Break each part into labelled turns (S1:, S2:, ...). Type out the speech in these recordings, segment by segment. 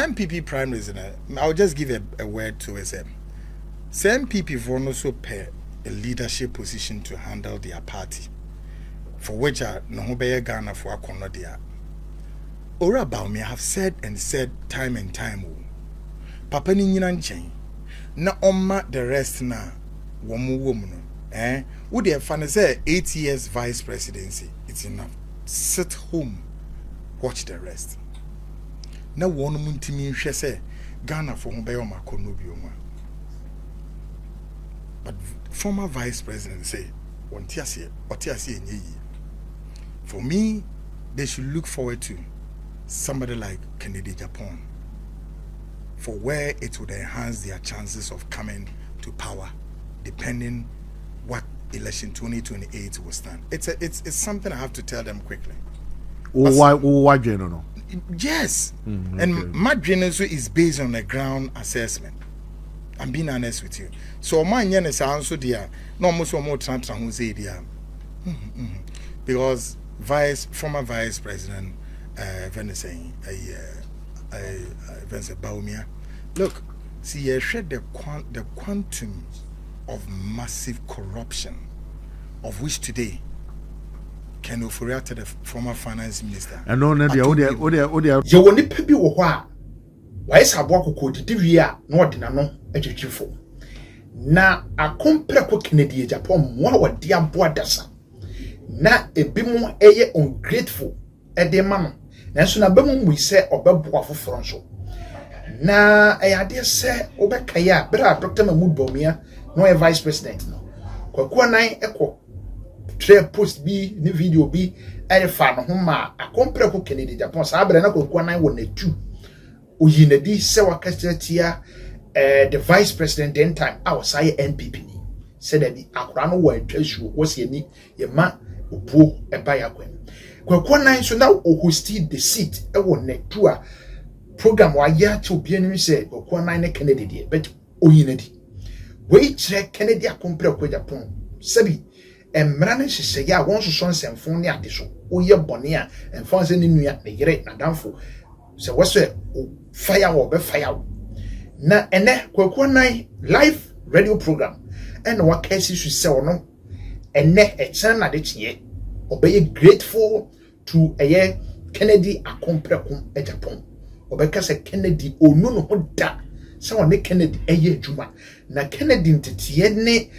S1: NPP primaries, I'll just give a word to it. Some NPP for also pay a leadership position to handle their party, for which I no be Ghana for a corner there. Or about me, I have said and said time and time. Papa ni nyinan na omma the rest na woman. Would you find say 8 years vice presidency? It's enough. Sit home, watch the rest. Na one muntimi nhwe say Ghana for home be but former vice president say for me they should look forward to somebody like Kennedy Agyapong for where it would enhance their chances of coming to power depending what election 2028 will stand. It's something I have to tell them quickly.
S2: Why no?
S1: Yes. And my generation is based on a ground assessment. I'm being honest with you. So my yen is also there. No more more there. Because former vice president Venezuela Baumia. Look, see you shed the quantum of massive corruption of which today can offer to the former finance minister.
S2: And no,
S3: you will need people who are why is a walk called the DVR, not in a no education. Na a compare ko Kennedy Agyapong wa dear boadasa. Na a bimo eye ungrateful at the man. Nanso na bemu we say obeboa for so. Na I had say obekaya bra Dr. Mahmoud Bawumia no a vice president no. Kwakwa nan ekwo tre post bi ni video bi e fa no ho ma a compare ko Kennedy Agyapong sa abere na kwakwa nan wo na tu. Oyinadi se wakatia the vice president then time I was say NPP ni said that the akura no wa atwasu was ye ni ye ma opuo e ba ya kwen kwakwa nan so now hosted the seat e wo na tu a program wa ya to bi ani say kwakwa nan ne Kennedy de but Oyinadi we kire Kennedy akompre ko Agyapong sabi emra ne hyehyɛ ya won so so nsɛmfo ne ade so oyɛ bɔne a emfa nse ne nua ne yere na danfo se wose fire wo be fire na ene kwakwa nan live radio program and wa kasi su se ono ene e chan na de tie obey grateful to Kennedy akomprekum Agyapong obeka se Kennedy onu no ho da se one Kennedy adwuma na Kennedy ntetie ne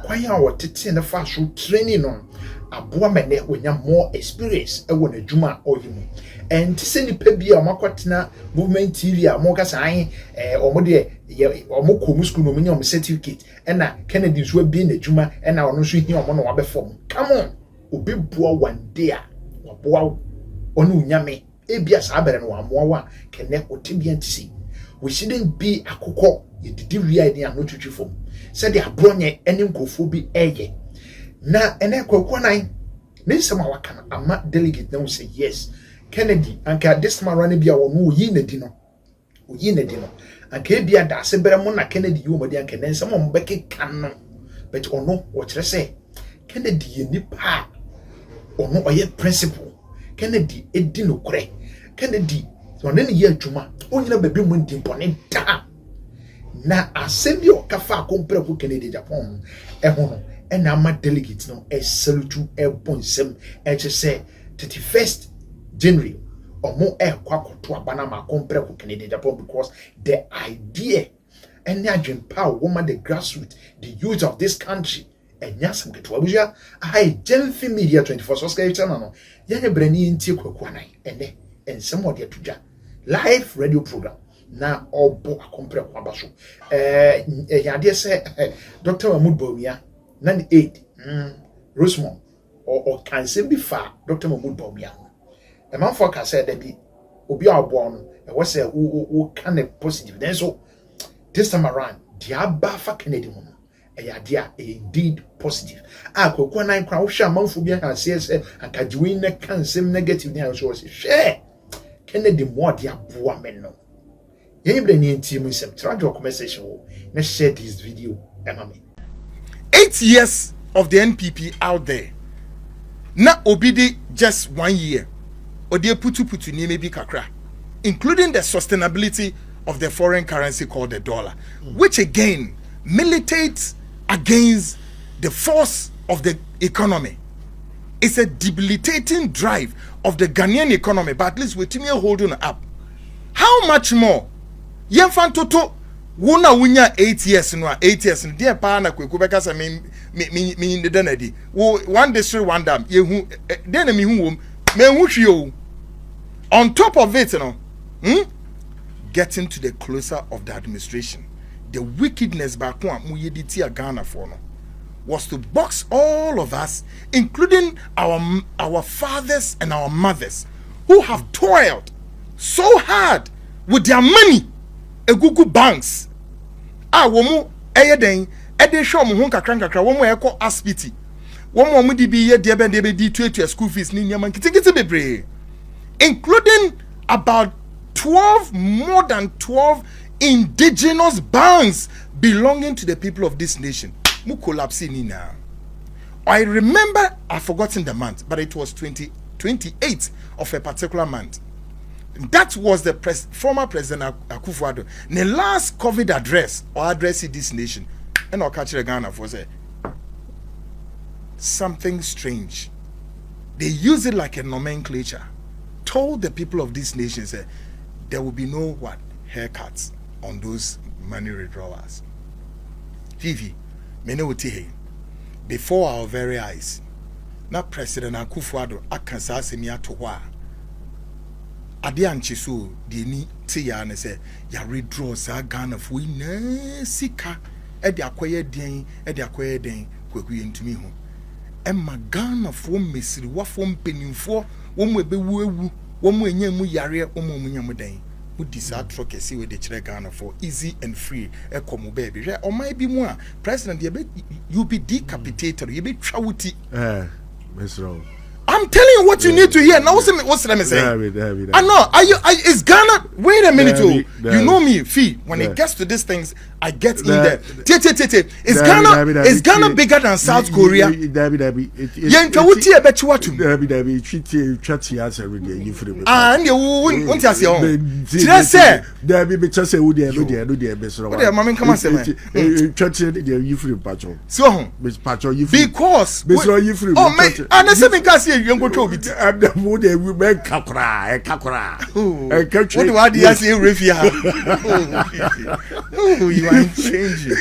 S3: kwan a wotete ne fa so training no aboa mene wonya more experience e won adwuma oyimu and send the pebi a makwatena movement TV a mo kasa an omo de omo komu school no menye omo certificate and na Kennedy so bi na adwuma and na ono so hi omo no wabe form come on obi bua one day a waboa onu nyame ebia sa abere no amoa wa kene otibia ntisi we shouldn't be akoko ye didi wi idea no twitwi form said the abronye ene nkofo bi eye na ene kwakwa nan ne sama waka ama delegate na say yes Kennedy anka this man run bia wo yi na di no anka bia da se bere mo na Kennedy yi mo di anka nen sama mo beke kan no but ono wo kire say Kennedy ye nipa ono oye principle Kennedy edi no kure Kennedy so ne ye adwuma onyina baby mo ndi bone da na asemi o kafa akompre ko Kennedy Agyapong no and ama delegates no e salutu e bonsem e che say 31st January omo kwakoto abana ma compare ko Kennedy Agyapong because the idea and the agenda woman the grassroots the youth of this country and yasam ketwa buja I Jelfi Media 24 so sky channel no yanye brani ntie kwakwa nan ene ensem ode atuja live radio program na obo compare ko abaso yade say Dr. Mahmoud Bawumia 98 Rosemont or can say be far Dr. Mahmoud Bawumia a man for said that be obi born and was say who can a positive then so this time around the for Kennedy woman indeed positive kwakwa nan kwa wo hwa manfo bi aka say and kajiwe na kan sem negative ni so say share Kennedy more dia boa men no yen bre ni ntim nsem try your conversation na share this video emami
S1: 8 years of the NPP out there na obidi just 1 year ode putu ni maybe kakra including the sustainability of the foreign currency called the dollar, which again militates against the force of the economy. It's a debilitating drive of the Ghanaian economy, but at least we're holding up. How much more? Yemfan toto wuna wunya 8 years no 8 years no dear pa na kweku beka say me the denadi wo one district one dam yehu den me hu wom me hu hwe. On top of it, getting to the closer of the administration, the wickedness back one Ghana for was to box all of us, including our fathers and our mothers, who have toiled so hard with their money. A Google banks. Womu eyeden ede show mo ho kakra womu eko aspiti. Womu mu di bi ye de be di to school fees ni nyama kitikiti bebre. Including about 12, more than 12 indigenous banks belonging to the people of this nation. Mu collapse ni now. I remember, I've forgotten the month, but it was 28th of a particular month. That was the former President Akufo-Addo. The last COVID address or address in this nation. And I'll catch the Ghana for say something strange. They use it like a nomenclature. Told the people of this nation, say, there will be no haircuts on those money withdrawals. Vivi, before our very eyes, now President Akufo-Addo akansa semia to wa. Ade anchiso de ni te ya ne say ya withdraw sa Ghana fo ina sika e de akoye den kwaku yentumi ho. Emma Ghana fo mesiri wafo mpenimfo womu ebewu ewu womu enyam yare womu munyam dan mudi sa trokesi we de kire Ghana for easy and free e komo baby hwe o mai bi mu a president you be decapitated you be twawuti
S2: mesro.
S1: I'm telling you what you need to hear. Now, what's let me say? I know. Is Ghana? Wait a minute, you know me, Fee. When it gets to these things, I get in there. Is Ghana bigger than South Korea? And you won't ask your own. Just say. So, because you go to it.
S2: I'm the mood we make kakra.
S1: What do I say, Rifia? Oh, you are changing.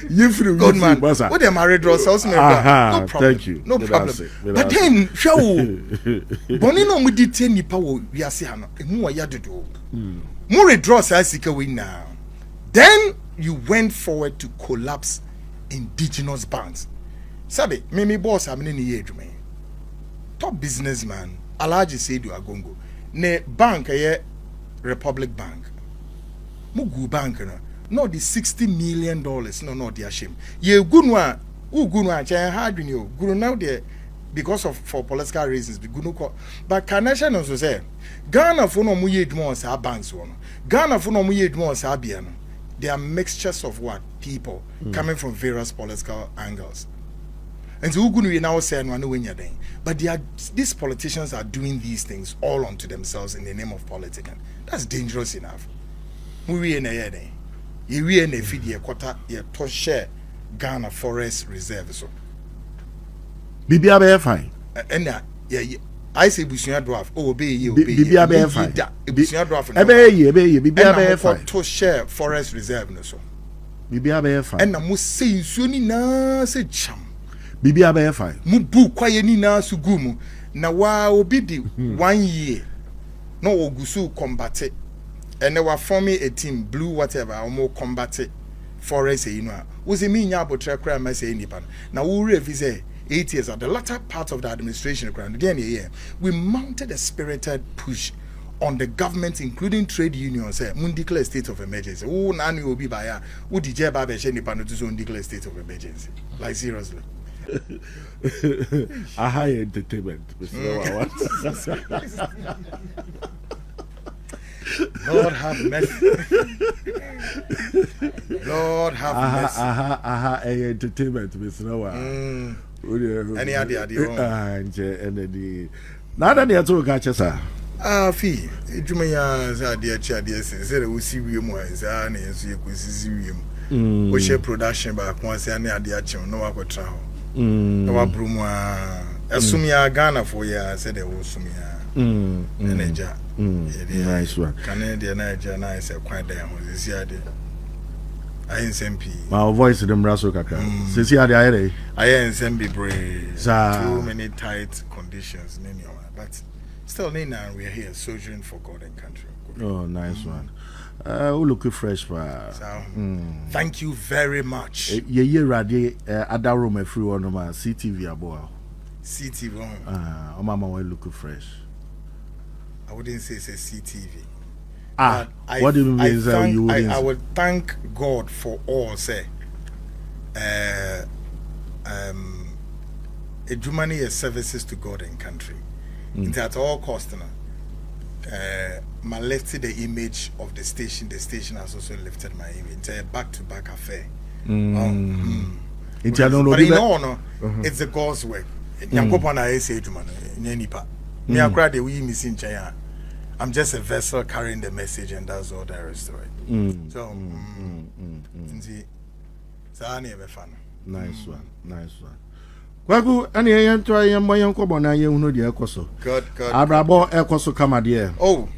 S2: You feel
S1: good, man. What am I read? No problem.
S2: Thank you.
S1: No problem. But then, show Bonino we detain the power. We are saying, "Mu ayadudo." More draws I seek away now. Then you went forward to collapse indigenous banks. Sabe, me boss am in the age, man. Top businessman Alhaji Seydou Agongo ne bank Republic Bank mugu bank no the $60 million no the shame ye gunwa ugunwa chen hard you guru now there because of for political reasons be gunu ko but connection also say Ghana for no mu yedmo sa banks one Ghana for no mu yedmo sa bia no they are mixtures of what people coming from various political angles. And so we now say but these politicians are doing these things all onto themselves in the name of politics. That's dangerous enough. We in a we in a feed quarter to share Ghana Forest Reserve. So
S2: BBA fine.
S1: And I say Busunya Dwarf, obey you, BBA fine. Busunya Dwarf, BBA fine to share Forest Reserve. So
S2: BBA fine.
S1: And I must say, Sunni na say cham.
S2: Bibi abe fine.
S1: Mubu kwaye ni na sugumu na wa obi di 1 year no ogusu combat and they were forming a team blue whatever omo combat forest you know was me nya abotre kra ma say nipa na wo revise 8 years at the latter part of the administration ground then here we mounted a spirited push on the government including trade unions mun declare state of emergency oh na nu obi ba ya wo di je ba be she nipa no to so declare state of emergency like seriously.
S2: A high entertainment,
S1: Lord have mercy. Lord have mercy.
S2: Aha, entertainment, Mr.
S1: Any idea?
S2: And the now that they are talking,
S1: Fee, Jumaya, dear Chadia says, we see him was an answer, you could see him. We share production back once and near the action, no aqua travel. No bruma, Assumia Ghana for ya, said there was Sumia.
S2: Nice one.
S1: Kennedy Agyapong quite there was this year. I NPP.
S2: My voice in the Brasso Kaka. Since you had the idea,
S1: I NPP brave. Too many tight conditions, but still, Nina, we are here soldiering for God and country.
S2: Oh, nice one. Look fresh,
S1: thank you very much.
S2: Ye ready? Other room, a free one of my CTV aboard.
S1: CTV.
S2: Mama, will look fresh.
S1: I wouldn't say it's a CTV.
S2: What do you mean?
S1: I would thank God for all, say. Ejumani services to God and country. It's at all cost. My lifted the image of the station has also lifted my image. It's a back-to-back affair. But it's the God's work. I'm just a vessel carrying the message, and that's all there is to it. So,
S2: nice one. Kwaku, any young try and my uncle Bona, you know the Ecoso.
S1: God.
S2: Abrabo Ecoso come dear.
S1: Oh,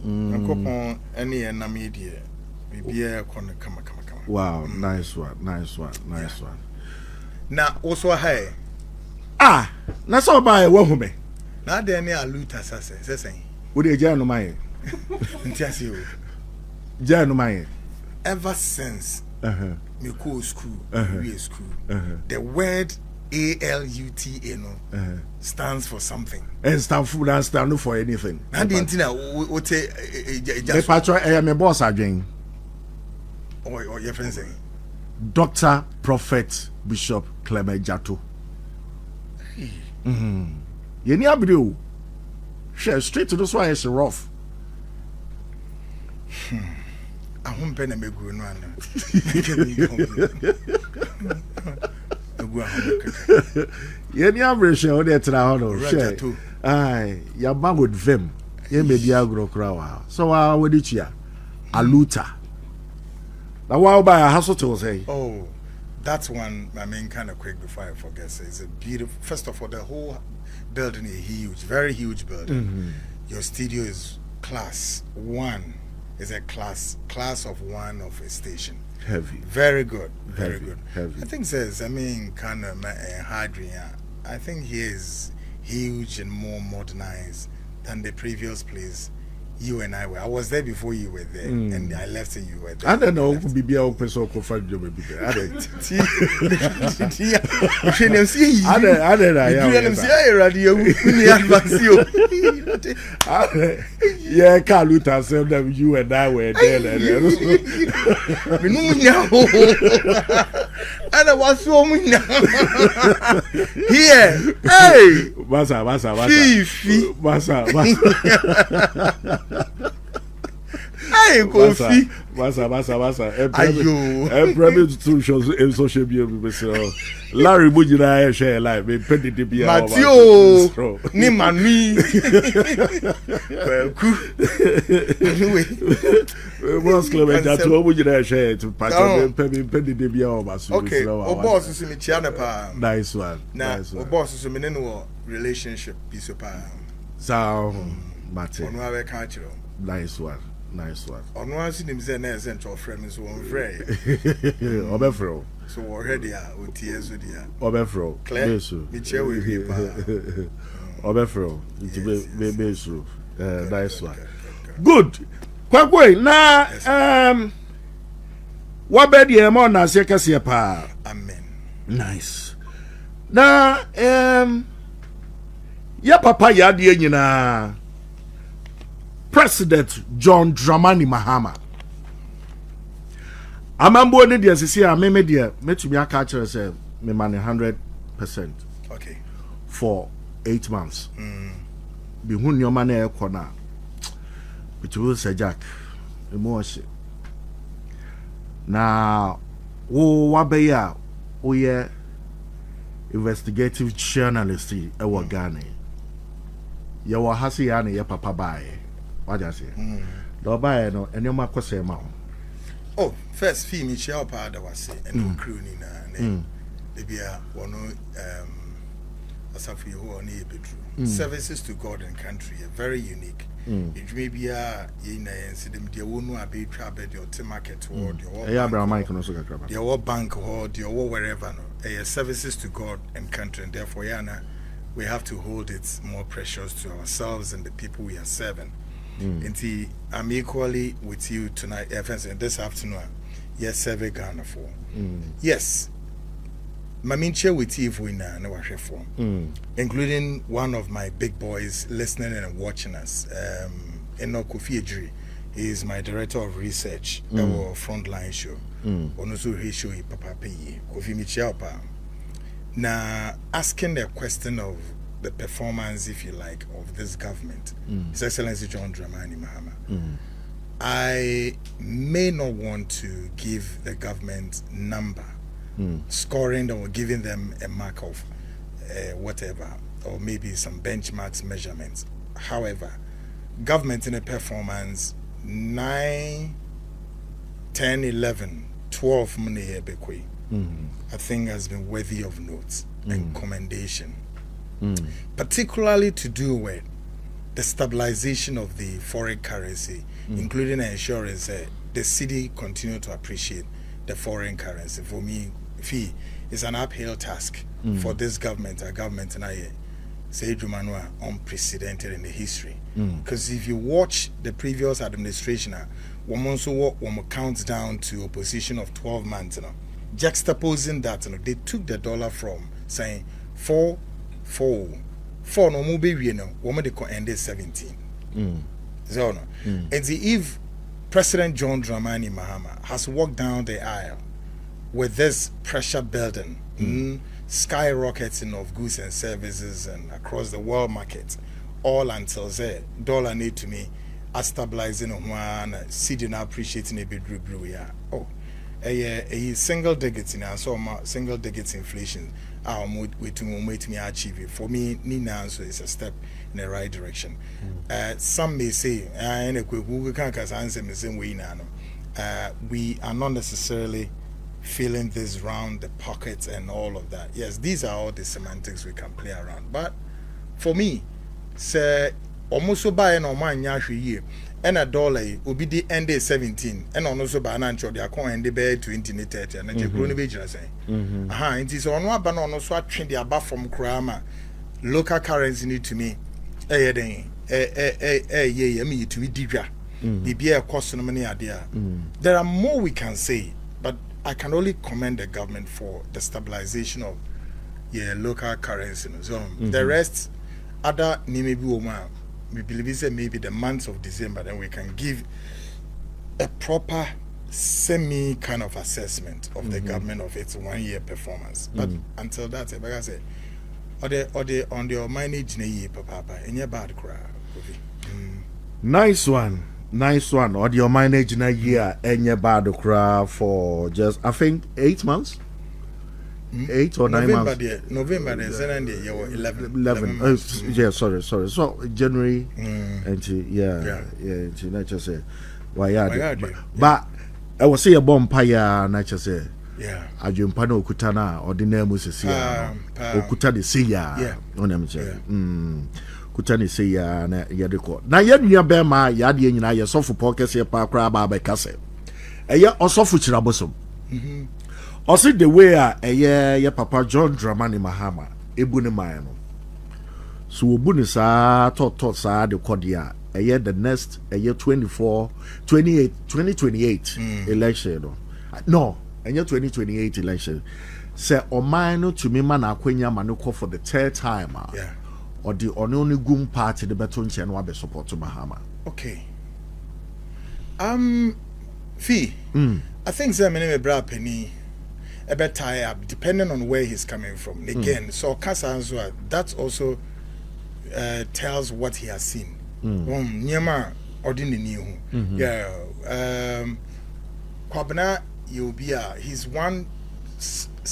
S1: Uncle any media. Maybe a corner come.
S2: Wow, nice one.
S1: Now, also, hey.
S2: That's all by a woman.
S1: Now, there near Luta saying,
S2: would you join my Jan?
S1: Ever since Miko school, the word ALUTA stands for something.
S2: And stand for anything.
S1: I didn't know what
S2: the patron I am a boss again.
S1: Or your friend saying
S2: Dr. Prophet Bishop Clement Jato. You need to share straight to this one is rough.
S1: I won't pay me go no.
S2: You need to share there to the honor. Aye, your man with them. You may be a grow crow. So I would it here. Aluta. Now, while by a hospital say.
S1: Oh, that's one. I mean, kind of quick before I forget. It's a beautiful. First of all, the whole building is huge, very huge building. Your studio is class 1. Is a class of 1 of a station.
S2: Heavy.
S1: Very good. Very good.
S2: Heavy.
S1: I think says kind of Hadrian. I think he is huge and more modernized than the previous place you and I were. I was there before you were there, and I left and you were there.
S2: I don't know who be a open so confirmed you will be there. I don't yeah, Kaluta said that you and I were there.
S1: And I was so here. Hey, Masa. Hey, Kofi.
S2: Masa. Ayo. Two shows in social media. Larry Mujina share live. Penny to be
S1: Matthew. Ni Manu.
S2: Boss Clement Jato Mujina share to Penny to be
S1: okay. O boss is in the channel pa.
S2: Nice one.
S1: O boss is in the relationship piece of pa.
S2: So, Mate.
S1: On our culture.
S2: Nice one.
S1: On one see him say na central frame is one very.
S2: Obefro.
S1: So already with tears with ya.
S2: Obefro.
S1: Besu. Me chair with you pa.
S2: Obefro. It besu. Nice one. Good. Kwakwe na what bed ye mo na se kase pa.
S1: Amen.
S2: Nice. Na ya papa ya de nyina President John Dramani Mahama. Amambo ne dia sisi a me dia metumi aka kire say me man 100%.
S1: Okay.
S2: For 8 months. Bi hu nyoma na ekona. Bitu se Jack. Emotion. Na wo wabeya wo ye investigative journalist e wo Ghana. You were hassy and your papa by. What I say? No buy no, and your mark was a mouth.
S1: Oh, first fee me share part that was say and no crooning the beer one Asafi or near bedroom. Services to God and country are very unique. It may be a incident, the one who are be traveled your to market or your bank or your wherever. Services to God and country, and therefore, Yana, we have to hold it more precious to ourselves and the people we are serving. And I'm equally with you tonight, this afternoon. Yes, serving Ghana for. Yes. Maminche with you for including one of my big boys listening and watching us. Enoch Kofi he is my director of research at our frontline show. Also, he show Papa Pay Kofi Michiapa. Now, asking the question of the performance, if you like, of this government, His Excellency John Dramani Mahama. I may not want to give the government number. Scoring or giving them a mark of whatever, or maybe some benchmarks measurements. However, government in a performance 9, 10, 11, 12 money I think has been worthy of notes and commendation, particularly to do with the stabilization of the foreign currency, including ensuring the city continue to appreciate the foreign currency. For me, fee is an uphill task for this government, a government and I say unprecedented in the history. Because if you watch the previous administration, one counts down to a position of 12 months, juxtaposing that, they took the dollar from saying 4 no more baby, woman they ended 17. So and if President John Dramani Mahama has walked down the aisle with this pressure building, skyrocketing of goods and services and across the world market, all until the dollar need to me stabilizing one, seeding appreciating a bit a single digit in single digit inflation. Waiting me achieve it. For me, Nina so is a step in the right direction. Some may say, we are not necessarily feeling this round the pockets and all of that. Yes, these are all the semantics we can play around. But for me, say almost so buy no man year and a dollar will be the end 17 and also by an ancho the account and the bed 2030 and the grown vision saying. It is on one banana so I train the above from Krama local currency need to me me to be deeper. Be a cost no money idea. There are more we can say, but I can only commend the government for the stabilization of local currency. So the rest, other maybe we believe it's maybe the month of December, then we can give a proper semi kind of assessment of the government of its 1 year performance. But until that, like I say, on the manage papa, and your bad crowd.
S2: Nice one. Or your manage in a year and your bad crowd for just I think 8 months. 8 or 9 months.
S1: November, 11.
S2: Yeah, sorry. So January, and not just say, why? But I was say a bonfire, not just say, Agyapong Kutana or the name was a Okuta the Sia, on them. Kutani say ya na yadeko. Na yadua be ma yade nyina ye sofo pocket ye pa kra ba be kase. Eye osofo chirabosom. Also the way ye papa John Dramani Mahama ebu ne man no. So obu ne sa to sa de kodia. Eye the next eye 2028 election no. No, eye 2028 election. Say o man no to me man akwanya man ko for the third time. Or the only goon party the beton and wabe support to Mahama.
S1: Okay. Fee. I think some many bra penny a bit tie up depending on where he's coming from. Again, so Kasanzwa that also tells what he has seen. Nyama ordinary Kwabena Yobia, he's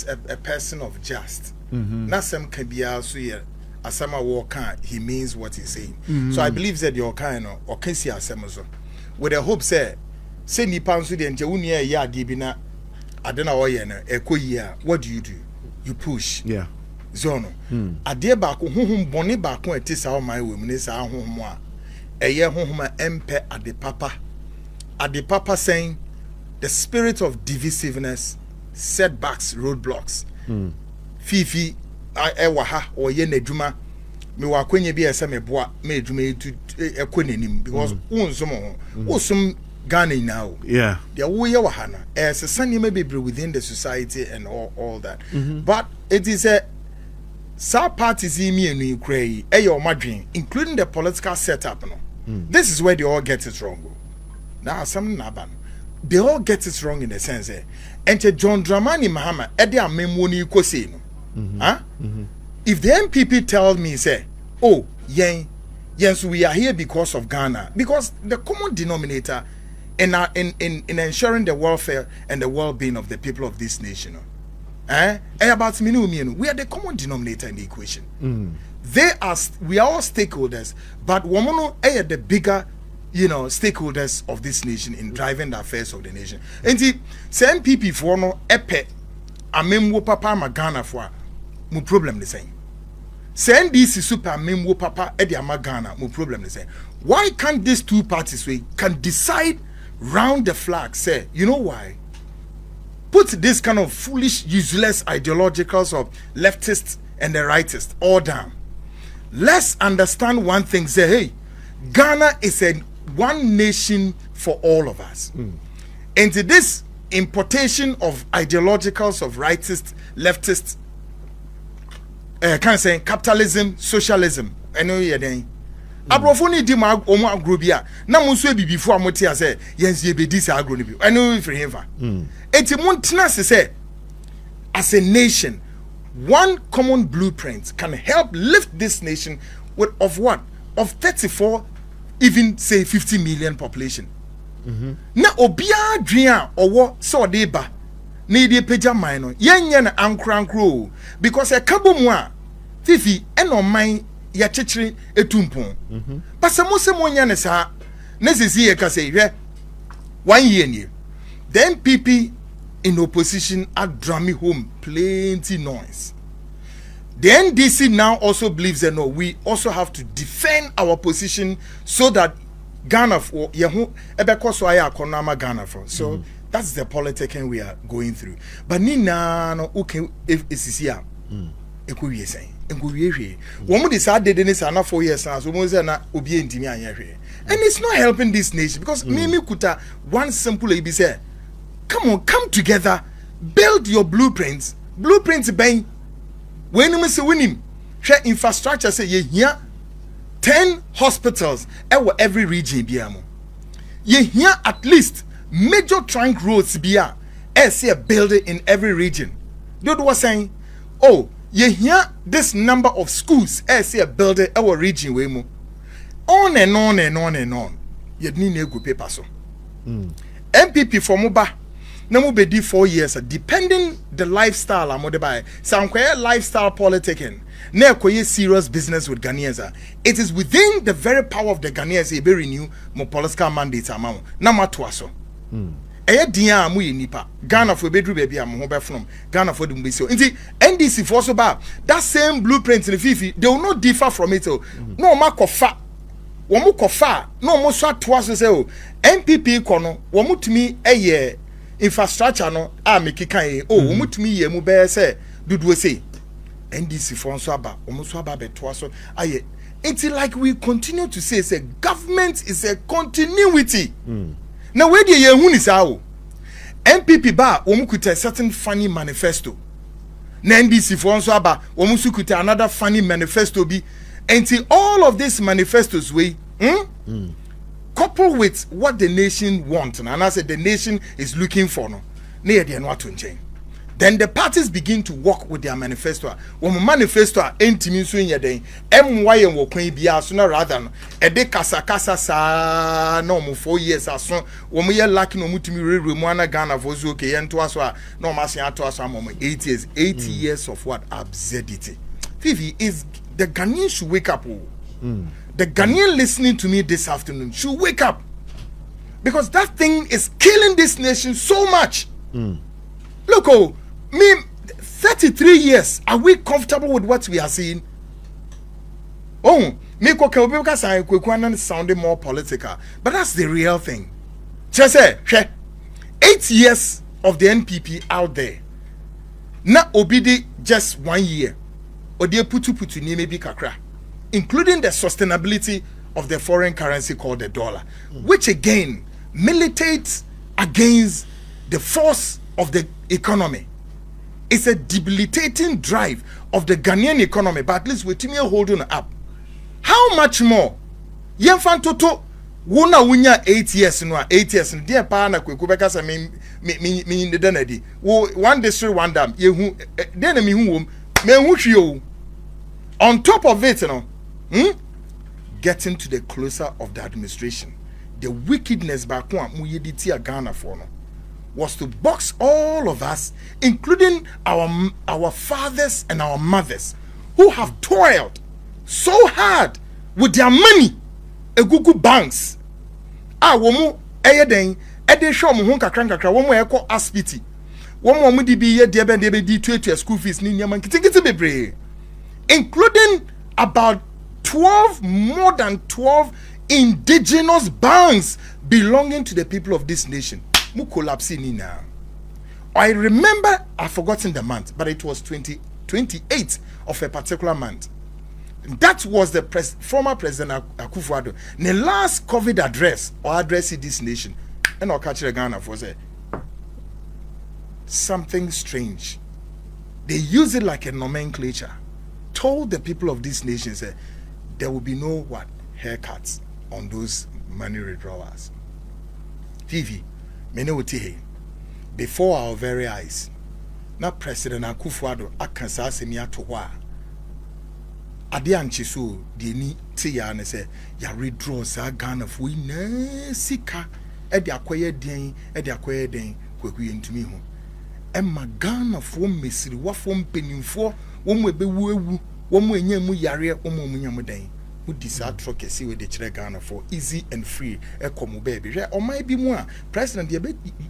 S1: a person of just. Nasem can be also here. asama woka he means what he's saying. So I believe that your kind or can see asamazo with the hope say nipa nso de nje unia ya ade bi na ade na wo ye na ekoyia. What do? You push.
S2: Yeah.
S1: Zono. Ade ba ko honhom bone ba ko etisa o man we mu ne sa honhom a eye honhom a empe ade papa saying the spirit of divisiveness, setbacks, roadblocks. Fifi ewa ha o ye nadwuma me wa kwenye bi ese me boa me adwuma etu ekonenim because unsom usum Ghana now.
S2: Yeah.
S1: There we are Wahana. As a son you may be within the society and all that. But it is a South parties in me and Ukraine, your madrin, including the political setup. No. This is where they all get it wrong. Now some naban. They all get it wrong in the sense and John Dramani Mahama, Eddie Memoni Kosino. If the NPP tell me say, oh, yes, we are here because of Ghana, because the common denominator in ensuring the welfare and the well-being of the people of this nation. About me, we are the common denominator in the equation. We are all stakeholders, but woman are the bigger, stakeholders of this nation in driving the affairs of the nation. And the same people for no epe, amemwo papa magana for mu problem the same. Send this super memwo papa edi amagana mu problem the same. Why can't these two parties can decide round the flag, say, you know why? Put this kind of foolish, useless ideologicals of leftists and the rightists all down. Let's understand one thing, say, hey, Ghana is a one nation for all of us. And to this importation of ideologicals of rightists, leftists, can't say capitalism, socialism, I know you're doing. Abrofoni di ma omo agro bia na mo nso bibifo amote ase yensie be dis agro ni bi eno ifri hemfa enti mon tena se as a nation one common blueprint can help lift this nation with of 34 even say 50 million population. Na obia dwen owo so de ba na de pagya man no yenye na ankrankro because e kabo mu a fifi eno man ya chichiri etumpon pasa mo se mo nya ne sa na sisi ye ka say hwe 1 year ni the NPP in opposition are drumming home plenty noise. The NDC now also believes that no, we also have to defend our position so that Ghana for yehu ebeko so aya konama Ghana for. So that's the politicking we are going through. But ni na no okay if sisi ekuwie sen enkuwie hwe womu de sa dede ne sa na 4 years na so mo say na obi entimi anya hwe and it's not helping this nation because me kuta one simple be say come together, build your blueprints ben when you say winim hwe infrastructure say ye hia 10 hospitals every region bia mo ye hia at least major trunk roads bia say a building in every region. Dude was saying, oh, you hear this number of schools say a building our region we mo on and on and on and on. You need a good paper so. NPP for moba na mo be di 4 years depending the lifestyle amode by some lifestyle politicking na koye serious business with Ghanaians. It is within the very power of the Ghanaians e be renew mo political mandate amount na matwa so. Dia mu nipa Ghana for bedru baby am ho be from Ghana for dum be so nti NDC for so ba that same blueprint in the fifi they will not differ from it. No ma kofa wo mu kofa no mo so atoa so say o NPP kono wo mutumi eye infrastructure no a mekika e o wo mutumi ye mu be say dudu say NDC for so aba wo mu so aba betoa so aye until like we continue to say government is a continuity. Now where the yehu ni sao NPP ba wo mukuta certain funny manifesto na NDC for nso aba wo musukuta another funny manifesto bi until all of these manifestos we coupled with what the nation wants and I said the nation is looking for no na ye de no atonchen then the parties begin to work with their manifesto. When manifesto entimi so nya den MY wo kwan bia so na rather no e de kasa sa no mo 4 years aso wo mo ye lucky no mutumi rere mu ana Ghana for so okay ye nto aso a no ma se ato aso am 8 years of what absurdity. Fifi is the Ghanaians should wake up. The Ghanaian listening to me this afternoon should wake up. Because that thing is killing this nation so much. Look, me, 33 years, are we comfortable with what we are seeing? Oh, me sounding more political, but that's the real thing. Just say, 8 years of the NPP out there. Na obidi just 1 year. Odie putu ni maybe kakra, including the sustainability of the foreign currency called the dollar, which again militates against the force of the economy. It's a debilitating drive of the Ghanaian economy, but at least we're holding up. How much more? Yemfan toto wona wunya 8 years no 8 years no dear pa na kweku beka say me denadi wo one district one dam yehu den na me hu wom me hu hwe. On top of it, getting to the closer of the administration, the wickedness back one Ghana for no was to box all of us, including our fathers and our mothers, who have toiled so hard with their money, Google banks. Womu eyeden ede show mo hun kakran womu eko aspiti. Womu mo di bi ye de ben de be di to school fees ni nyama kitikiti bebre. Including about 12, more than 12 indigenous banks belonging to the people of this nation. Mu collapse ni now. I remember, I've forgotten the month, but it was 28th of a particular month. That was the former President Akufo-Addo. The last COVID address or address in this nation. And I'll catch Ghana for say something strange. They use it like a nomenclature. Told the people of this nation say there will be no haircuts on those money withdrawals. TV, before our very eyes. Now President Akufo-Addo akansa semia to wa. Ade anchi so de ni te ya ne say ya withdraw sa Ghana fo na sika e de akoye den kwaku yentumi ho. Emma Ghana fo mesiri wafo mpenimfo womu ebewu ewu womu enyemu yare womu munyamu den wo disatro kesi we de kire Ghana for easy and free ekomu baby hwe o mai bi mu a president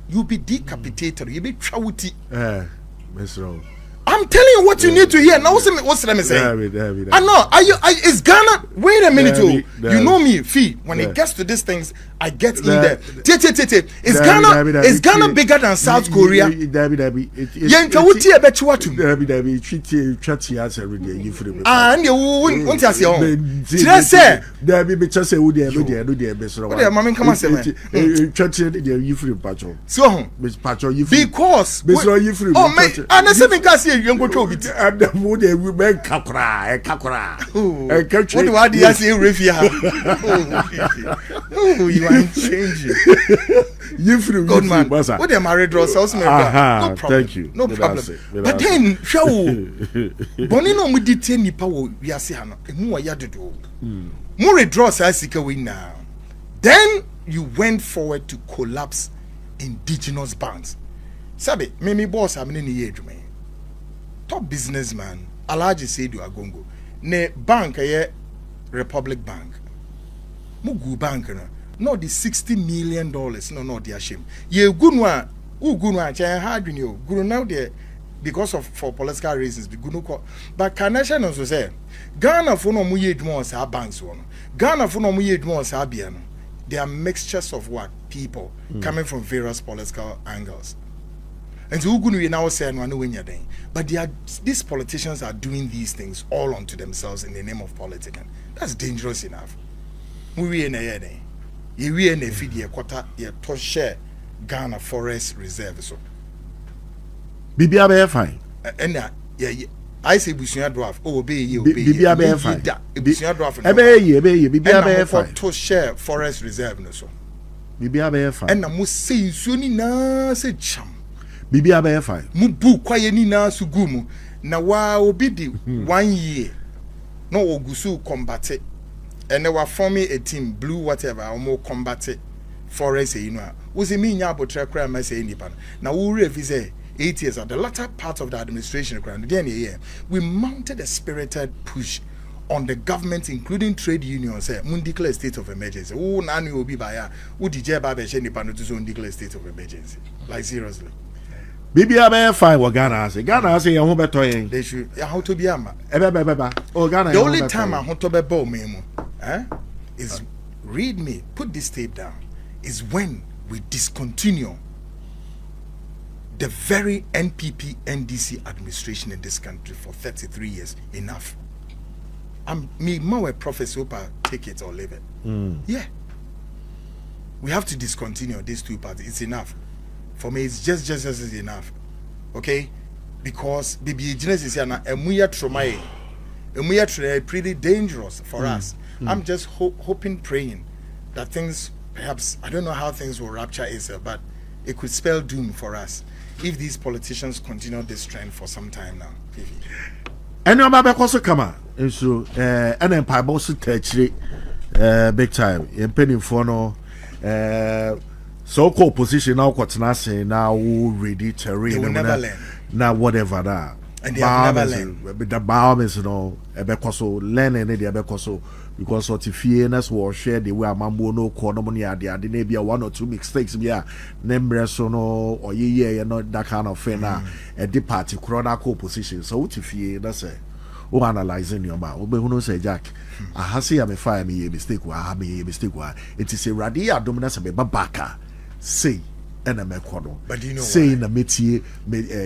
S1: you be decapitated you be twawuti
S2: mesro.
S1: I'm telling you what you need to hear. Now, what's let me say? I know. Is Ghana? Wait a minute, you know me, Fee. When it gets to these things, I get in there. Is Ghana bigger than South Korea? And you won't just say, just say, you go to it.
S2: And the mood we make kakra.
S1: What do I say, Rifia? Oh, you are changing.
S2: You free
S1: good man. What am I married draws house no problem.
S2: Thank you.
S1: No problem. But then show Bonino mu dite nipa wo wiase ha no. Emu wa yadodo. Mu redraws asika we now. Then you went forward to collapse indigenous banks. Sabe, me boss amene ni ye adwuma. Top businessman Alhaji Seydou Agongo ne bank Republic Bank mugu bank no the $60 million no the shame ye gunwa ugunwa chen hard you guru now there because of for political reasons be gunu ko but connection also say Ghana for no mu ye dwon sa banks one Ghana for no mu ye dwon sa bia no they are mixtures of what people coming from various political angles. And so we now say no wenya den. But these politicians are doing these things all onto themselves in the name of politics. That's dangerous enough. We in a den. We in a feed ye quarter ye to share Ghana Forest Reserve so.
S2: Bibia be fine.
S1: And I say busunya dwarf obey ye obey.
S2: Bibia be fine.
S1: Busunya dwarf.
S2: Ebe bibia be fine.
S1: To share Forest Reserve no so.
S2: Bibia be fine.
S1: And na mo say nsuo ni na say cham.
S2: Bibi abe fine.
S1: Mubu kwaye ni na sugumu na wa obi di 1 year no ogusu combat and they were forming a team blue whatever or more combat forest you know was me nya abotre kra ma say nipa na wo revise 8 years at the latter part of the administration then we mounted a spirited push on the government, including trade unions, say, mun declare state of emergency. Oh, nani will be by ya. Who DJ Babe Sheni Panutu declare state of emergency? Like seriously.
S2: BBA fine what Ghana say. Ghana say you better.
S1: They should. How to be ama?
S2: Oh, Ghana.
S1: The only time I want to be bold, is read me. Put this tape down. Is when we discontinue the very NPP NDC administration in this country for 33 years. Enough. Me more a professor, take it or leave it. Yeah. We have to discontinue these two parties. It's enough. For me, it's just as enough. Okay? Because BB Genesis is a trauma. Pretty dangerous for us. I'm just hoping, praying that things, perhaps, I don't know how things will rapture itself, but it could spell doom for us if these politicians continue this trend for some time now.
S2: And your baby also come out. So, and then Bible touch big time. In penny for no, so-called position now, what's not saying now, ready terrain.
S1: They will never learn.
S2: Now, whatever that.
S1: And they have never learned.
S2: The Bahamas, you know, Ebecoso, learning the Ebecoso, because what if you will share the way Mambo no cornomonia, there may be 1 or 2 mistakes, yeah, Nembresono or ye, not that kind of thing. A deep party, chronicle position. So, what if you, that's it. Oh, analyzing your mouth. But who knows, say Jack, I have seen me fire me a mistake, or I have me a mistake. It is a radia dominance of a babaka. Say, and a mequado.
S1: But you know,
S2: saying a métier,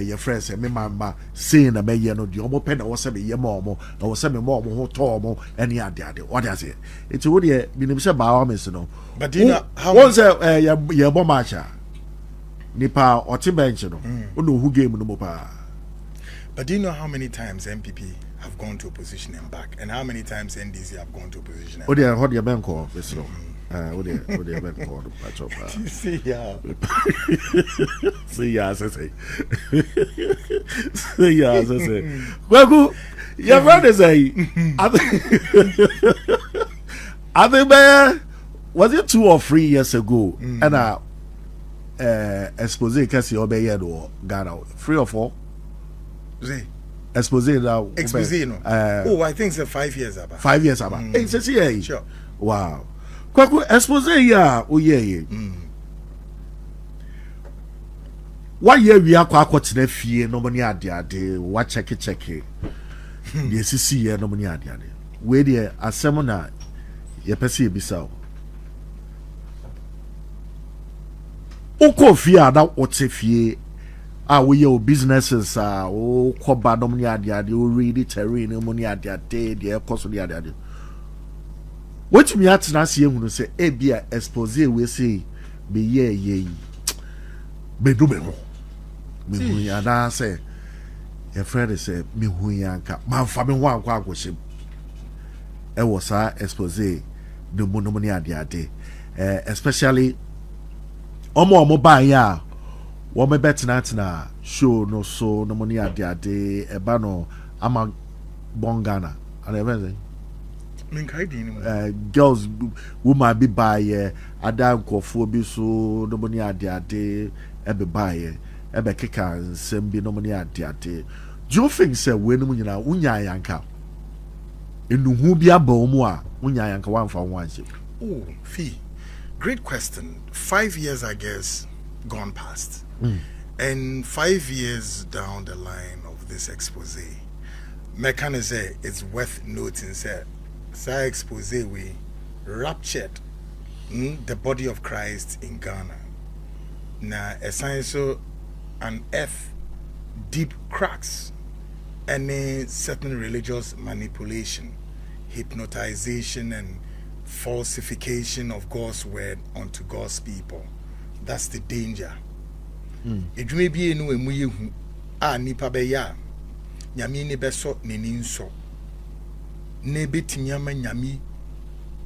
S2: your friends, and me mamma, saying a mayano, the omo pen or some ye more, or some more, tomo, and yard. What is it? It's already been himself by our miss, no.
S1: But you know, how
S2: was your bomacha? Nipa or Tibenchino, who gave no mopa.
S1: But do you know how many times NPP have gone to opposition and back, and how many times NDC have gone to opposition and back?
S2: Oh, they are what your bank call, Miss Low. What they bank call?
S1: See, yeah.
S2: See, yeah, I say. See, yeah, I say. Well, your brother say, I think, was it 2 or 3 years ago? And expose kasi obey or Ghana 3 or 4.
S1: See.
S2: Expose now.
S1: Expose no. Oh, I think it's 5 years about.
S2: 5 years about. Hey, say
S1: sure.
S2: Wow. Kwaku expose ya o ye. Why year we akwa akwotena fie no money ade wa check. The sisi ye no money ade. We dey asem na ye pese ebisa. Oko fie ada wote fie we your businesses o koba no money ade o ready terrain no money ade the cost of ade. What me at na see ehunu say e bia expose we say be ye be do me ho me hu ya da say your friend say me hu ya nka man fa me ho akwa akohye e wo sa expose the money ade especially omo ba ya wo me betina show no so no money ade e ba no ama bongana and everything. Girls who might be by Adam Kofobi so no money ade ebe buy ebe keka nsem bi no money ade. Do you think say when munyina unya yanka enu hu bi aba mu a unya yanka wan fa wan ship?
S1: Oh, fee. Great question. 5 years I guess gone past. And 5 years down the line of this expose, me can say it's worth noting say Sa expose we raptured the body of Christ in Ghana. Na essential unearth deep cracks any certain religious manipulation, hypnotization and falsification of God's word unto God's people. That's the danger. It may be no emuyehu nipa beya nyame ne beso ne ninso ne betimiama nyame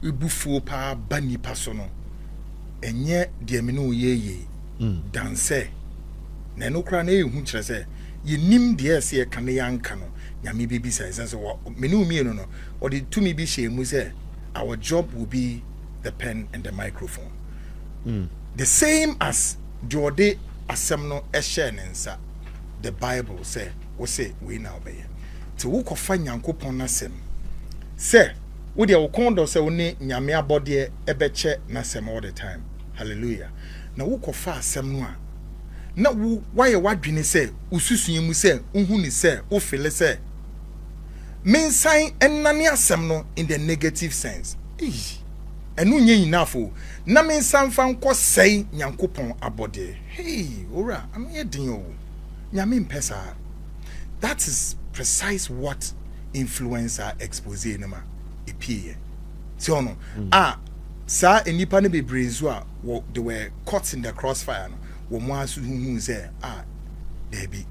S1: ebufuo pa ba nipa so no enye de me no yeye danse na no kra na ehu kire se yenim de ese ka ne yanka no nyame bibisa sense me no mi no or the to me be shemu say our job will be the pen and the microphone. The same as Jode asem no ehye ne nsa. The Bible say we now be to wo kofa nyankopon asem Say, with your condo say only nyame abode ebeche na sem all the time. Hallelujah. Na wo kofa asem no a na wo why wadwene say ususu mu say unhu ni say wo feel say mensan enane asem no in the negative sense. Enu nye inafo na mensan fa nko sei nyankopon abode. Hey, ora am ye din o. Nyame mpesa. That is precise what influencer expose nama epie. So no sa enipa ne bebrezu a they were caught in the crossfire no wo mo asu hu say there be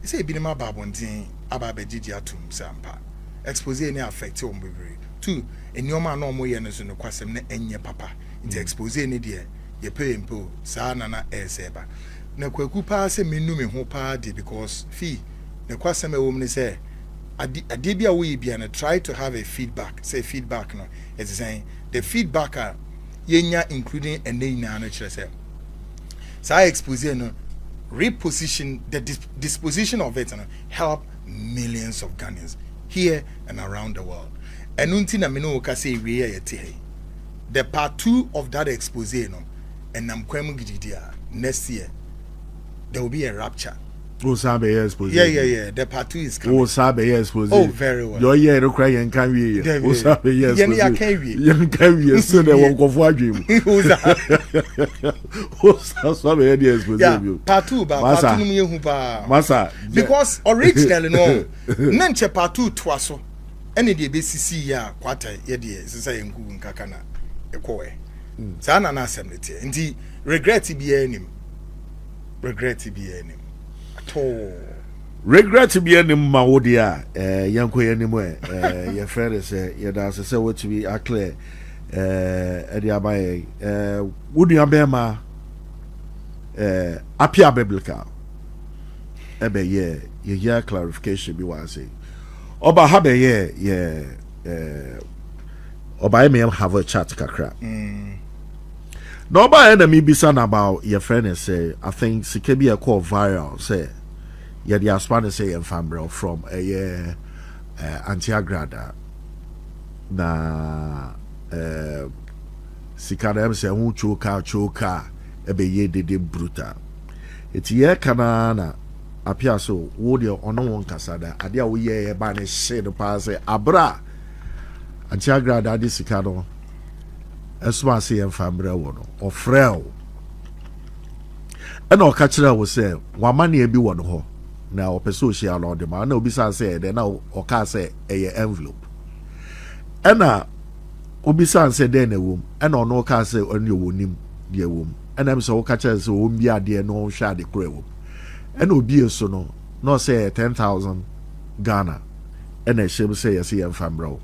S1: say bi ne ma babontin aba begigi atum sampa expose any affect o bebre two enioma na omo ye no so no kwasem na enye papa nti expose ni de ye pay mpo sa na eseba na kwaku pa se menu me ho pa de because fi na kwasem e wo me say ade bia we bia na try to have a feedback say feedback no it's saying the feedback yenya including a name na chere say so I expose no reposition the disposition of it and help millions of Ghanaians here and around the world. And until na me no ka say we yete the part 2 of that expose no and I'm kwem gididia next year there will be a rapture.
S2: Oh, sabe expose.
S1: Yeah. The part 2 is coming.
S2: Oh, sabe expose.
S1: Oh, very well.
S2: Your year no cry and can we. Oh, sabe expose. Yan can we so they won't go for dream. Oh, sabe expose.
S1: Yeah, part 2 ba part 2 no hu ba. Masa. Because originally no nanche part 2 twaso. Ene de besisi ya kwata ye de sesa yengu nkaka na ekowe. Sa na na assemblity. Nti regret bi anim.
S2: Regret be any mawodia, yanko animo, your friend say, your dance say what to be a clear, Ediabaye, would you abema, apia biblical, ebe ye hear clarification be one say, Oba habe ye, Oba may have a chat kakra. No, by enemy be son about your friend and say, I think she can be a call viral, say, yeah, the Spanish say and family from a year Antiagrada. Na Sikadam say, who choka, a be ye de bruta. It's ye canana, appear so, would your honor one casada, adia we ye banish say the pass, abra Antiagrada di Sikado. Esma say en family wono or frail and o catcher will say one money be one ho now social on the man no be say then now or can say a envelope and obisan say then a womb and on no can say on your wonim dear womb and I'm so catchers so won't be a dear no share the crewum and obi so no say 10,000 Ghana and a ship say a see en family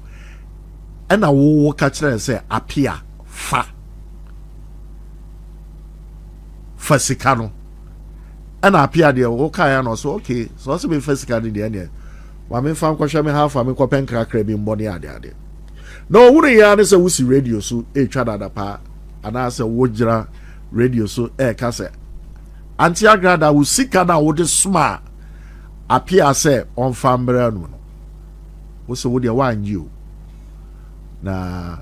S2: and I will catcher and say appear fa sikano ana apia de wo kai no so okay so also be sikano de ene wa me fa kwhwa me half me kopen krakra bi mbone ade no wure ya ne se wusi radio so twa dada pa ana se wogira radio so ka se anti agrada wo sika na wo de sma apia se on fambre no wo se wo de wan you na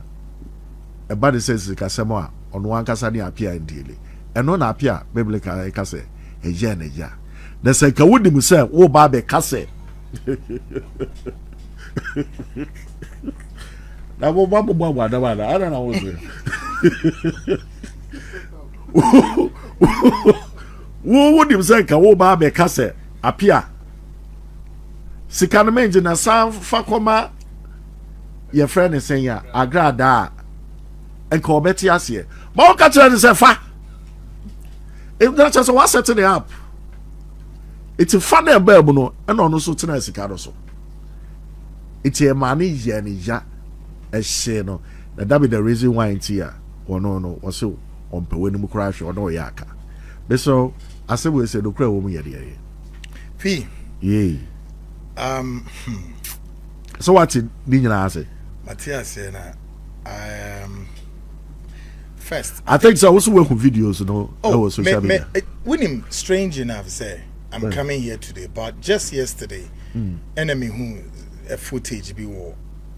S2: everybody says kasemo on one kasa ni apia ndile eno na apia biblical kase eja na eja na se ka wodi mu se wo ba be kase na wo ba bo da ba ada na wo se wo wodi mu se ka wo ba be kase apia sikano menje na san fakoma your friend is saying agrada and call Betty as here. But catch is a fa. If that's just one setting up, it's a funny no and on also tonight so. It's a money ja a share no. That be the reason why it's here. Or no, or so on Pewenimu crash or no yaka. But so I said we said the crow woman here.
S1: Fee.
S2: Yea. So what's it? Didn't I say?
S1: Matthias said first,
S2: I think so. Also, work with videos, you know.
S1: Oh, social media. When him strange enough say, I'm coming here today, but just yesterday, enemy who a footage be war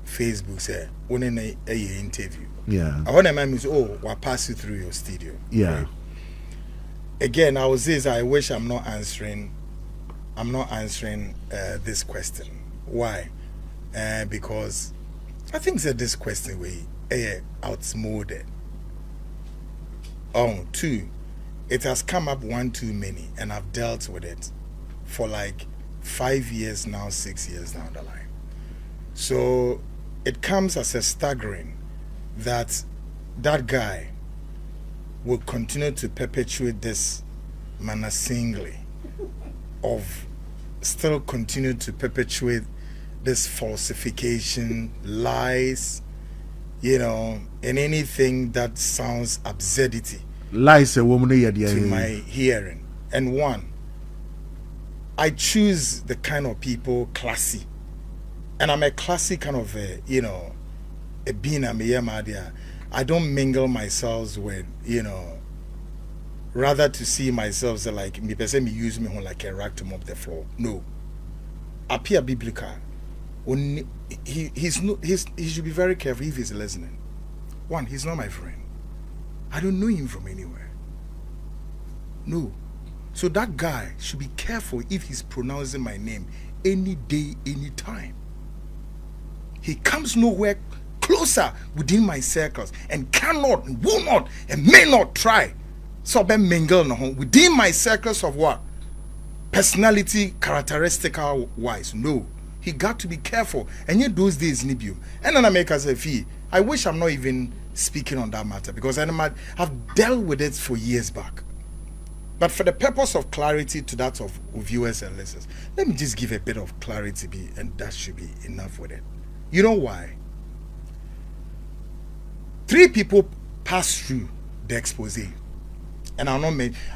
S1: Facebook say when a interview.
S2: Yeah.
S1: I want to mind me say, oh, we'll pass you through your studio.
S2: Yeah.
S1: Right? Again, I will say I wish I'm not answering this question. Why? Because I think that this question we outsmoothed. Two, it has come up one too many, and I've dealt with it for like 5 years now, 6 years down the line. So it comes as a staggering that guy will continue to perpetuate this manner singly of still continue to perpetuate this falsification, lies, and anything that sounds absurdity
S2: lies a woman
S1: to my hearing. And one, I choose the kind of people classy, and I'm a classy kind of a being a miyamadia. I don't mingle myself with rather to see myself as like me person me use me like a rag to mop the floor. No, appear biblical. He should be very careful if he's listening. One, he's not my friend. I don't know him from anywhere. No. So that guy should be careful if he's pronouncing my name any day, any time. He comes nowhere closer within my circles and cannot, will not, and may not try. So be mingle within my circles of what? Personality, characteristical wise. No. He got to be careful. And yet those days need you. And then I make us a fee. I wish I'm not even speaking on that matter because I've dealt with it for years back. But for the purpose of clarity to that of viewers and listeners, let me just give a bit of clarity and that should be enough with it. You know why? 3 people passed through the expose. And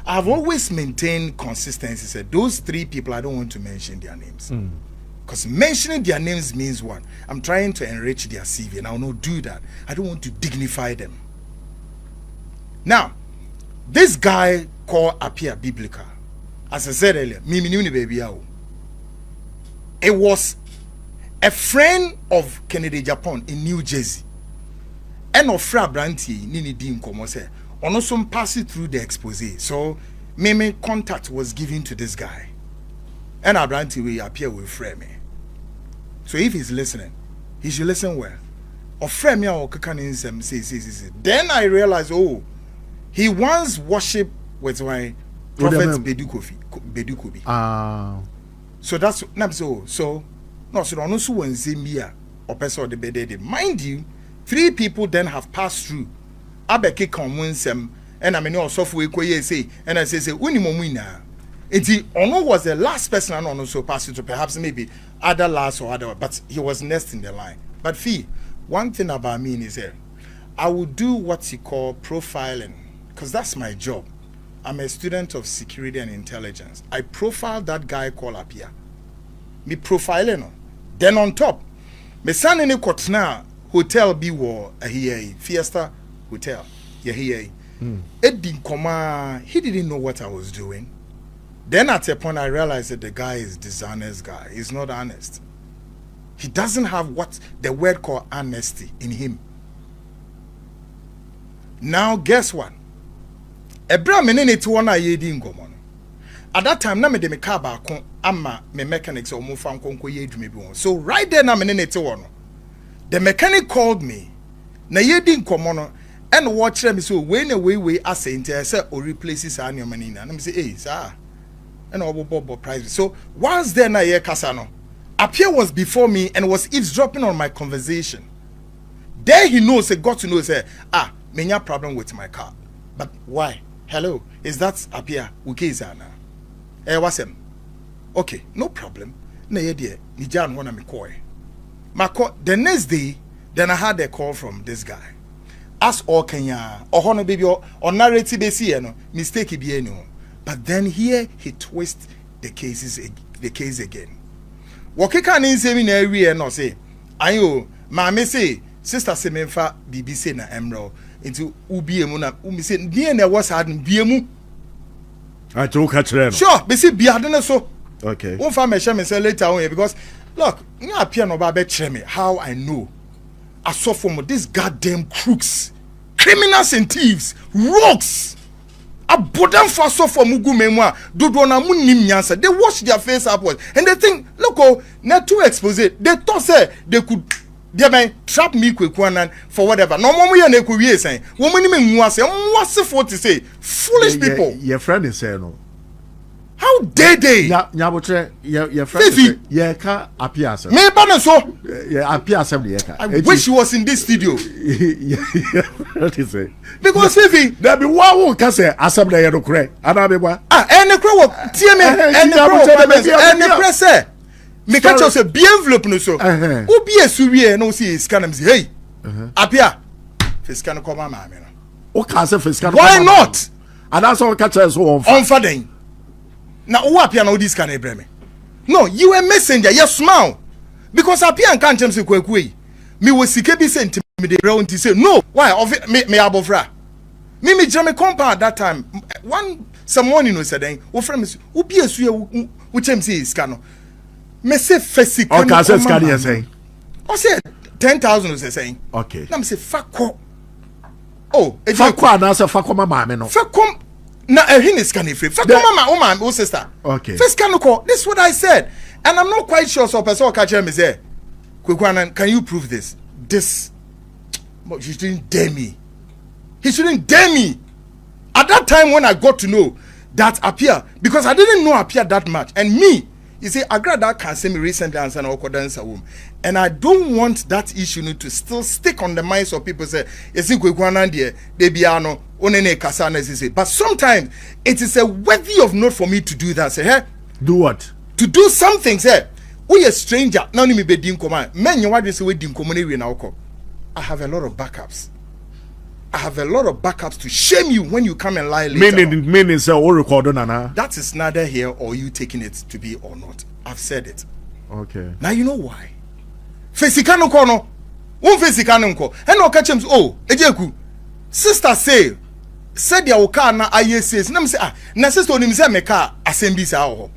S1: I've always maintained consistency. Said those 3 people, I don't want to mention their names. Because mentioning their names means what? I'm trying to enrich their CV, and I will not do that. I don't want to dignify them. Now, this guy called Apia Biblical, as I said earlier, it was a friend of Kennedy Agyapong in New Jersey. And of Fra Branty, Nini Dim Komose, on also passing through the expose. So, Meme contact was given to this guy. And Abranti will appear with frame me. So if he's listening, he should listen well. Or frame me or say. Then I realized, he once worshipped with my prophet Bedukobi. So that's not so. So no, so no so when Zambia or person the bedede. Mind you, 3 people then have passed through. Abeke kan winsem, and I mean also for say, and I say unimomina. Ono was the last person and Ono so passed it to perhaps maybe other last or other, but he was next in the line. But one thing about me is here, I will do what you call profiling, because that's my job. I'm a student of security and intelligence. I profile that guy called Apia. Me profiling. Then on top, me son in a Kotna hotel be war a Fiesta hotel. Yeah, he didn't come. He didn't know what I was doing. Then at a point I realized that the guy is dishonest guy. He's not honest. He doesn't have what the word called honesty in him. Now guess what? At that time, na me de me car back ama me mechanics or mo fan konko ye dwuma bi won. So right there na me ne te wono. The mechanic called me. Na ye di nkomo no and watch me so we as say say or replaces any money na. Na me say sir. And Bobo price. So once then I hear Kasano, Apia was before me and was eavesdropping on my conversation. There he knows, got to know, say, many problem with my car. But why? Hello, is that Apia Ukizana? What's him? Okay, no problem. Na dear, Nijan wanna me call. The next day, then I had a call from this guy. Ask all Kenya, or Hono baby, or narrative no mistake be any. But then here he twists the case again. Wakeka ni nsemi na area no say, ayo, maame say, sister se memfa bibi say na emro into ubiemu na umi say die na was had biemu.
S2: I told catch them.
S1: Sure, be say biade so.
S2: Okay.
S1: Won fa me share me say later on because look, you appear no ba be me how I know asofo, these goddamn crooks, criminals and thieves, rogues. Abodam for asofo mugu memwa, dodo na munim nyansa. They wash their face upwards and they think, look, oh, not too exposed. They thought say they could. They may trap me for whatever. No more we are ne saying. Woman me what's for to say? Foolish people.
S2: Your friend is saying no.
S1: How dare they?
S2: Nyabotre, your friend. Yeah, can appear sir.
S1: Me ban so.
S2: Yeah, appear some.
S1: I wish he was in this studio.
S2: What is it?
S1: Because Fifi,
S2: there be one who can say assembly no cray. Anabewa.
S1: And the crow TM and the press say. Me catch us a bien envelope no so. Who be a surie no see scan and say, hey, appear. Fiscal come mama.
S2: O can say fiscal.
S1: Why not?
S2: And that's all catch us on
S1: fading. Now who appear now this can breme? No, you a messenger, you smile. Because appear and can't say kwekwe. Me was sikebi sent me the ground to say no. Why of me abofra? Me jam compound that time. Someone you know said, "Oh friend, who be a surie which say scan." Me say fesi.
S2: Okay, say scan you saying.
S1: I said 10,000 was saying.
S2: Okay.
S1: Now me say fakko. Oh,
S2: fakko na say fakko mama me no.
S1: Fakko na hin is scan free. Fakko mama o man o sister.
S2: Okay.
S1: First scan call. This is what I said. And I'm not quite sure so person catch me say, "Kwekwanan, can you prove this?" This but you shouldn't dare me. He shouldn't dare me. At that time when I got to know that Apia, because I didn't know Apia that much, and me, you see, I got that can say me recently and an awkward dancer womb. And I don't want that issue to still stick on the minds of people say, you see, they be ano, onene kasana. But sometimes it is a worthy of note for me to do that. Say, hey,
S2: do what?
S1: To do something, say, we a stranger, now me be dim command. Men you want to say we dim command we now come. I have a lot of backups. I have a lot of backups to shame you when you come and lie later.
S2: Meaning say all recording na.
S1: That is neither here or you taking it to be or not. I've said it.
S2: Okay.
S1: Now you know why. Fesikano kono. One fesikano ko. And no catch him. Oh, ejeku. Sister say said ya oka na aye says. Na me say na sister onim say meka assembly sa ho.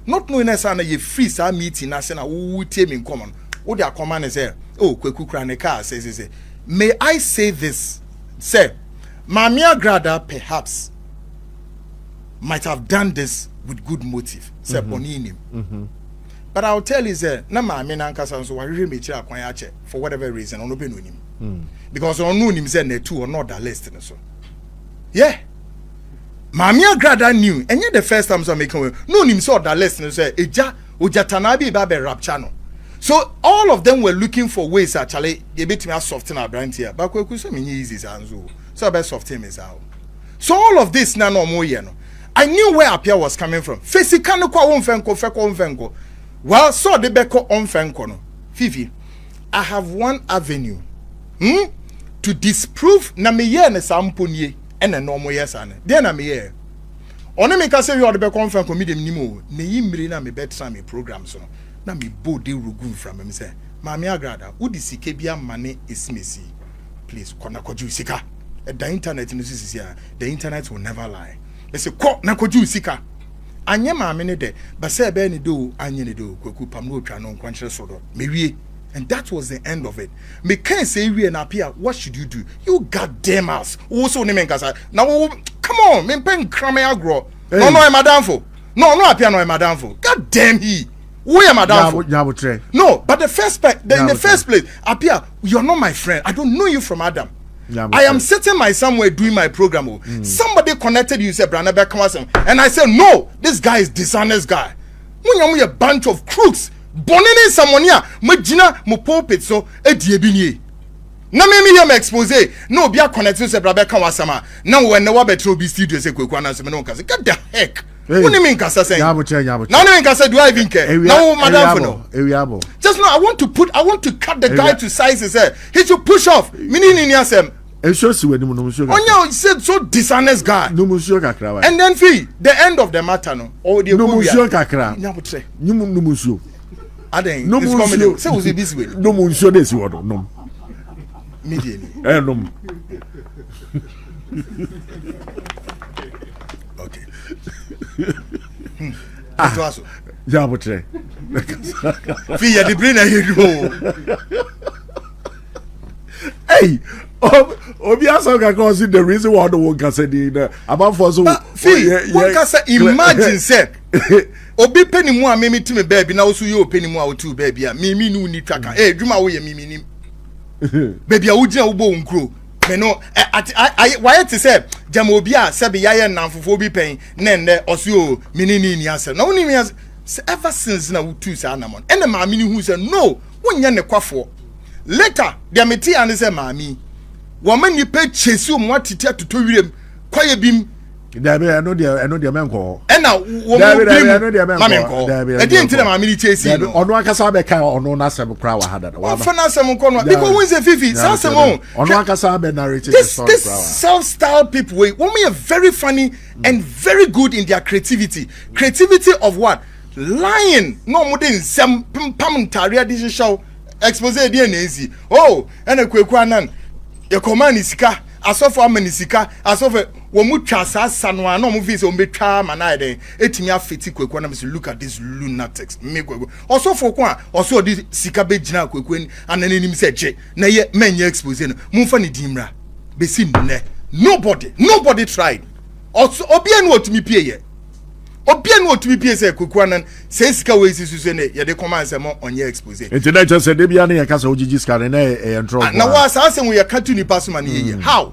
S1: Not knowing na say na ye free sa meeting na say na wo tie me common. Wo dia command say oh kweku kra ne car say. May I say this? Say, Mamia Grada perhaps might have done this with good motive. Say, but I'll tell you, say, na Mamia Nankasa so I really for whatever reason, on open him. Because on no him said two or not that list. So, yeah, Mamia Grada knew, and yet the first time so making no him saw that list and say, Eja Ujatanabi Babe rap channel. So all of them were looking for ways actually they bit me soften our brand here. But we so many easy so best soften is out. So all of this now no more no. I knew where Apia was coming from. Fesikano kwa onfenko. Well, so the beko onfenko no. Fifi, I have one avenue to disprove na me ye ne samponye and a normal yes ane. Then na me ye. One me ka say you the beko onfenko me dem nimo. Ne yimri na me betra me program so no. Na me bo de rugun from him say Mami Agrada udi sike bia mane esimesi please kona koju sika the internet no sisi here the internet will never lie they say ko na koju sika anye maame ne de ba say be ni do anye ne do kwaku pam no twa no nkwankyere so do me wie and that was the end of it me can say wie na appear what should you do you goddamn ass wo so ne menkasa na wo come on me pen krame agro no no e madamfo no appear no e madamfo god damn he who am I down for? No, but in the first place, Apia, you're not my friend. I don't know you from Adam. I am sitting somewhere doing my program. Somebody connected you, said, and I said, no, this guy is dishonest guy. When you're a bunch of crooks, bonene someone here, Majina, Mopopit, so a diebini. Na me hear me expose. No, be a connected, said Rebecca Wasama. Now, when the Wabeto be studio, say, Kwana, get the heck. What do you mean, Kasa saying? Now, Kasa, do I even care? No, madam, no. Just now, I want to cut the guy to size his hair. He should push off. Meaning in Yasem. Onyo said so dishonest guy. And then fee the end of the matter no. Or the
S2: no monsieur kakra. No
S1: Aden. No monsieur. Say we this way.
S2: No monsieur this word no.
S1: Medially.
S2: No.
S1: Ah.
S2: Jabotre.
S1: Fee ya the brain here go.
S2: Hey, Obi also can consider the reason why the one can say the about for so.
S1: One can say imagine say. Obi penny mu a me me baby na so you penny mu a two baby a me no ni twaka dwuma wo ye me nim baby a wo gina wo bo nkro me no why to say jam obi a se be yaye namfofo bi pen na nne oso me ni asem na woni me ever since na wo two sa na mon ene ma me ni hu say no wonye ne kwafo later dia me ti an say ma mi wo ma ni pe chesi o mo atete atoto wirem kwaye bim
S2: Dabi I know the man call.
S1: And now, I didn't tell my military scene.
S2: On one Casabe or no Nasam crowd had that.
S1: One for Nasam Corner. People wins a 50. Sassamon. On one Casabe narrated this self-styled people. Want me a very funny and very good in their creativity. Creativity of what? Lying. No more than some pamentaria this show. Expose easy. Oh, and a quick one. Your command is car. Asofo amanisika asofo womu twasa sanwa na omu visa ombetwa manade etimi afeti kwekwa na me look at this lunatics me kwekwa osofo kwa oso di sika begina kwekwa ni ananenim se che na ye menye expose no mumfa ni dimra besi nne nobody tried also obia no otumi pie ye obia no otumi pie se kwekwa nan se sika we sisu ne ye de command se mo onye expose
S2: internet just said bia na ye kasa ogigi sika na e ntro
S1: na wa sa se we ka tu ni pasuma na ye how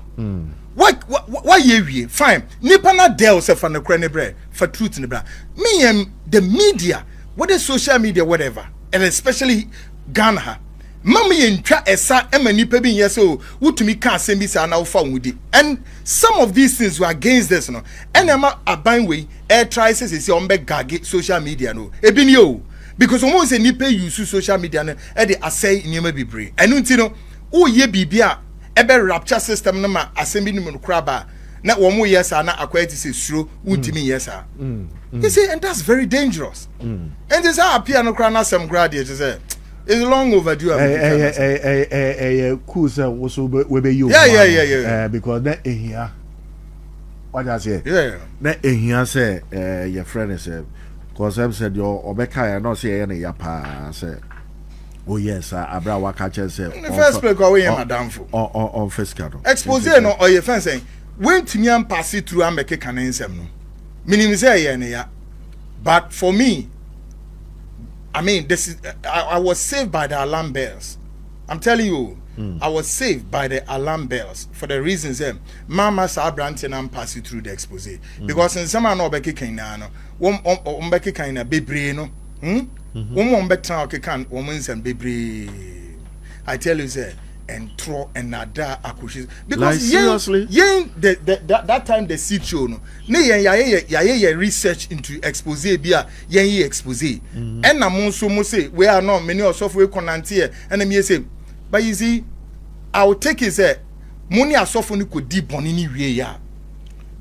S1: why ye fine nipa na del se fa na kra ne bre for truth ne bra me am the media whether social media whatever and especially Ghana mama ye ntwa esa ema nipa bi ye so wutumi ka asem bi sa na wo fa wudi and some of these things were against this no and ema aban we air try say on be gage social media no ebi ni o because omo say nipa use social media no e dey asay niema bibre enu nti no wo ye bibia ebe rapture system no ma asem bi ni mu kra ba na wo mo yes na akwati say suro wutimi yes a you see and that's very dangerous and this appear no kra na asem grad ye say it's long overdue.
S2: Cool, sir. Was we be you?
S1: Yeah.
S2: Because that here, what I say?
S1: Yeah.
S2: That here say, your friend is because I said your Obeka, I not say any yapa. Say, oh yes, Abra Wakacha say.
S1: In the first place, go away, madam.
S2: On fiscal.
S1: Expose no or your friend saying, when Tinian pass it through and make a canon sem no. Meaning say yeah, but for me. I mean, this is. I was saved by the alarm bells. I'm telling you, I was saved by the alarm bells for the reasons Mama saw Branton and pass you through the expose because in some no beki kainano, one beki kaina bebre no, one betra can woman's and bebre. I tell you, sir. And throw and nada akushis because
S2: like, seriously
S1: that time the seat show no ye research into expose bia ye expose and na monso mo say we are not many of software conantie and me say but you see I will take it say money asofo ni ko di boni ni wie ya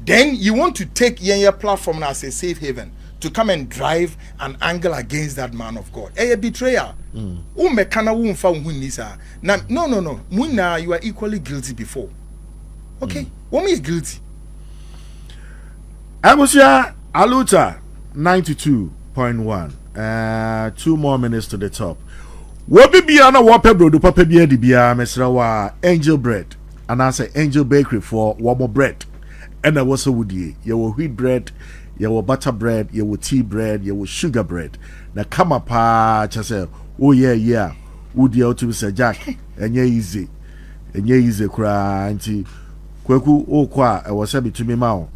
S1: then you want to take ye platform as a safe haven to come and drive an angle against that man of God. A betrayer. Umekana wumfa unisa. No. Muna, you are equally guilty before. Okay? Woman is guilty.
S2: Amusia Aluta 92.1. 2 more minutes to the top. Wobi biana wape bro do papa bia di bia mesra wa Angel Bread. And I say Angel Bakery for one more bread. And I was a woody. You wheat bread. Your butter bread, your tea bread, your sugar bread. Now come up, just say, oh yeah, would you to say Jack? And yeah, easy, cry, auntie. Kweku, oh, qua, I was happy to me, mouth.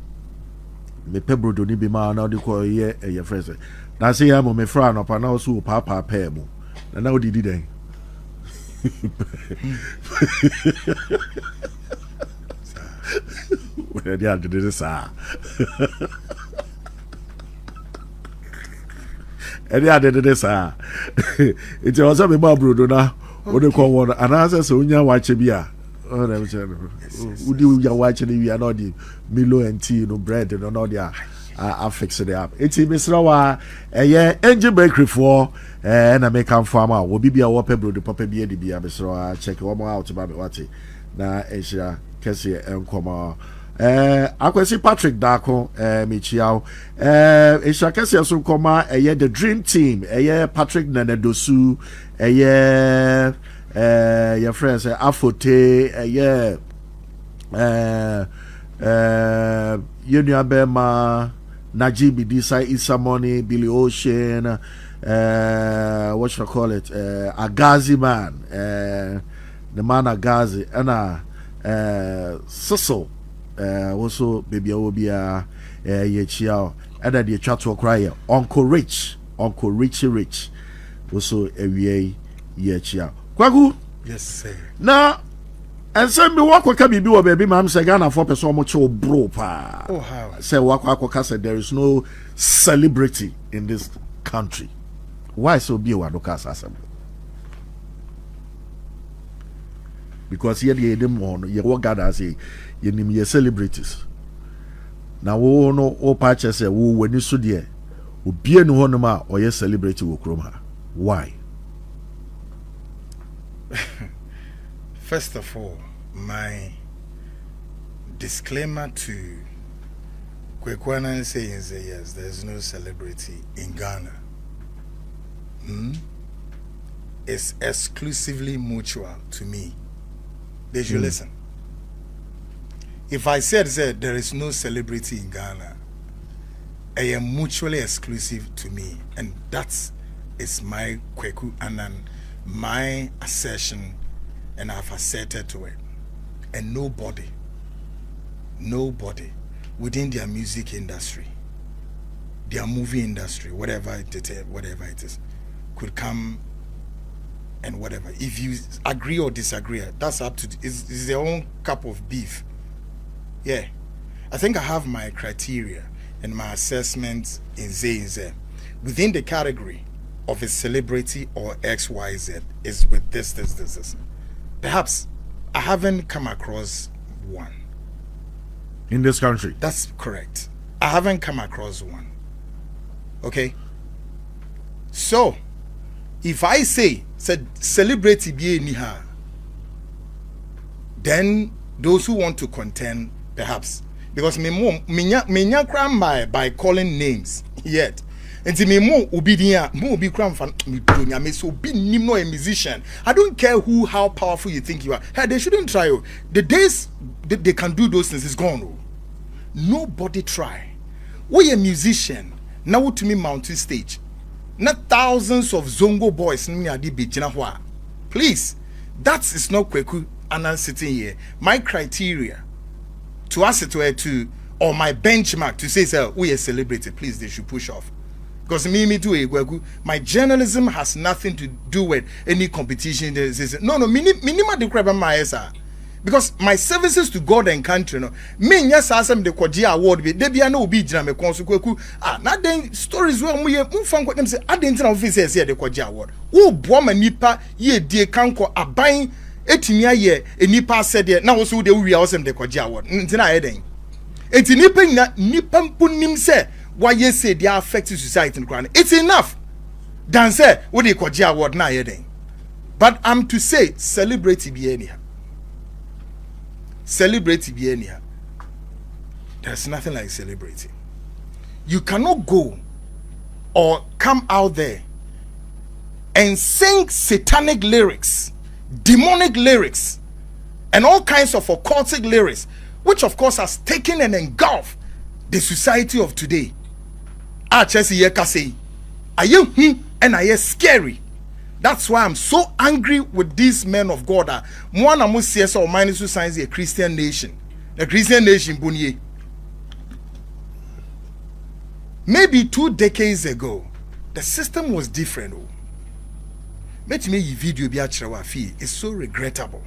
S2: Me pebble do be ma now the call ye your friends. Now say I'm on my frown up and also papa payable. And now did they? Well, yeah, did this, and I did this, it was a bro, now. What do you call one? And I said, so when you watch a beer, would you watching we are not the Milo and tea, no bread, and all the I fix it up. It's in Miss Rawa, a year Angel Bakery for, and I make come farmer, will be a whopper, the papa beer, the beer, Miss Rawa, check one more out about what it now, Asia, Cassie, and Coma. Akwesi Patrick Dako Michiao Ishakesi aso koma the dream team Patrick Nanedosu your friends Afote Yunia Bema Najib Disa Isamoni Billy Ocean what should I call it Agazi man the man Agazi and Sisso also baby Obia Yechiao and the chat to cry Uncle Richie Rich also a Yechia Kwagu
S1: yes sir
S2: now and send me walk with Kabi or baby mam say Ghana for person much bro pa
S1: oh how
S2: say walk said there is no celebrity in this country. Why so be one assembly? Because here the them on you work God as you name your celebrities. Now we no all patches say we when you so there obi enu honoma or your celebrity wo krom ha. Why?
S1: First of all, my disclaimer to Kwekwana saying yes, there's no celebrity in Ghana. It's exclusively mutual to me. They should listen. If I said there is no celebrity in Ghana, I am mutually exclusive to me, and that's my Kweku Anan, my assertion, and I've asserted to it. And nobody within their music industry, their movie industry, whatever it is, could come and whatever. If you agree or disagree, that's up to it's their own cup of beef. Yeah, I think I have my criteria and my assessment in Z. Within the category of a celebrity or XYZ is with this. Perhaps I haven't come across one
S2: In this country.
S1: That's correct. I haven't come across one. Okay? So, if I say celebrity be niha, then those who want to contend, perhaps, because me cram by calling names yet. And me mo obidia mo obi cram fan me donya me so be nim no a musician. I don't care how powerful you think you are. Hey, they shouldn't try. The days they can do those things is gone. Nobody try. We a musician now to me mountain stage. Not thousands of zongo boys please, that is not Kweku Anan sitting here. My criteria to ask it to or my benchmark to say sir we a celebrity, please they should push off. Because me too, my journalism has nothing to do with any competition. No, minima de crab my sir. Because my services to God and country, no, me yes asem the Kwaji award be they be no be jina me konsu na then stories where we fan them say adentina officers here the Kwaji award. Wo boa ma nipa ye die kanko aban etimi aye enipa said there na wo so de wi awsem the Kwaji award. Ntina aye den. Enti nipa mpunim say why you say they are affecting society in Ghana. It's enough. Dan say what they Kwaji award na aye den. But I'm to say celebrity be anyhow. Celebrity be anyhow. There's nothing like celebrity. You cannot go or come out there and sing satanic lyrics, demonic lyrics, and all kinds of occultic lyrics, which of course has taken and engulfed the society of today. And I hear scary. That's why I'm so angry with these men of God. One of us or minus who signs a Christian nation. The Christian nation, Bunye. Maybe 2 decades ago, the system was different. Let me video be it's so regrettable.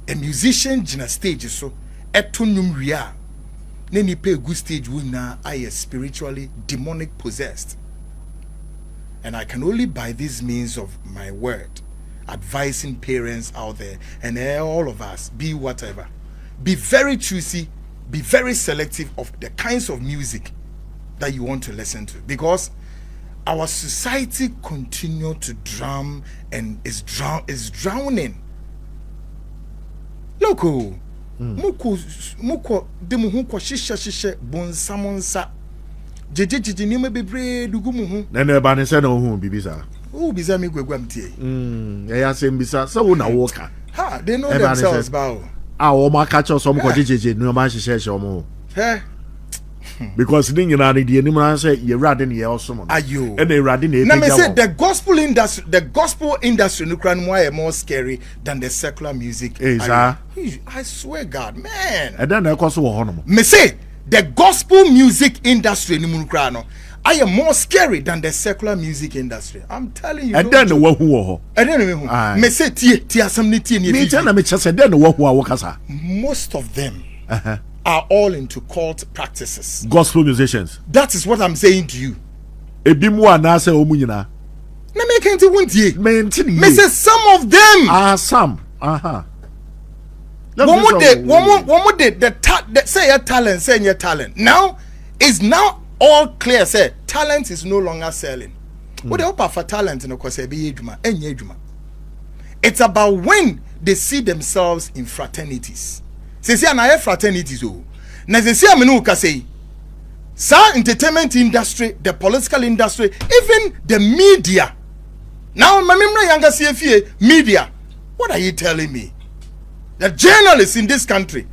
S1: A musician in a stage so etunum ria. Neni pay good stage winner I is spiritually demonic possessed. And I can only by this means of my word advising parents out there and all of us be whatever. Be very choosy, be very selective of the kinds of music that you want to listen to, because our society continue to drown and is drowning. Loco, muko demuhu kwa shisha bonsamonsa. Jeje ni me bebre dugu muhu.
S2: Nene ba ne se no hu bibisa.
S1: Who be me gwegwam tie?
S2: Yeah, same bisa. So na walker.
S1: Ha, they know themselves bow.
S2: O ma catch us some jeje no man share omo.
S1: Hey.
S2: Because thing you know the anyone say you radin ye also.
S1: Ayo.
S2: And they radin
S1: na me say the gospel industry no kran more scary than the secular music. I swear God, man.
S2: And then I cause ho
S1: me say the gospel music industry no kran no I am more scary than the secular music industry. I'm telling you.
S2: And then the one who
S1: and then me say tie asem tie ni
S2: me tell na me say then the one who wakasa.
S1: Most of them are all into cult practices.
S2: Gospel musicians.
S1: That is what I'm saying to you.
S2: Ebi mu anase omu nyina.
S1: Na me can't wuntie.
S2: Me
S1: say some of them.
S2: Some.
S1: One more day, say your talent, say your talent. Now is now all clear. Say talent is no longer selling. What they offer for talent in the course it's about when they see themselves in fraternities. Say na fraternities oh. Na say amenu ka say entertainment industry, the political industry, even the media. Now mamimra yanga CFA media. What are you telling me? The journalists in this country,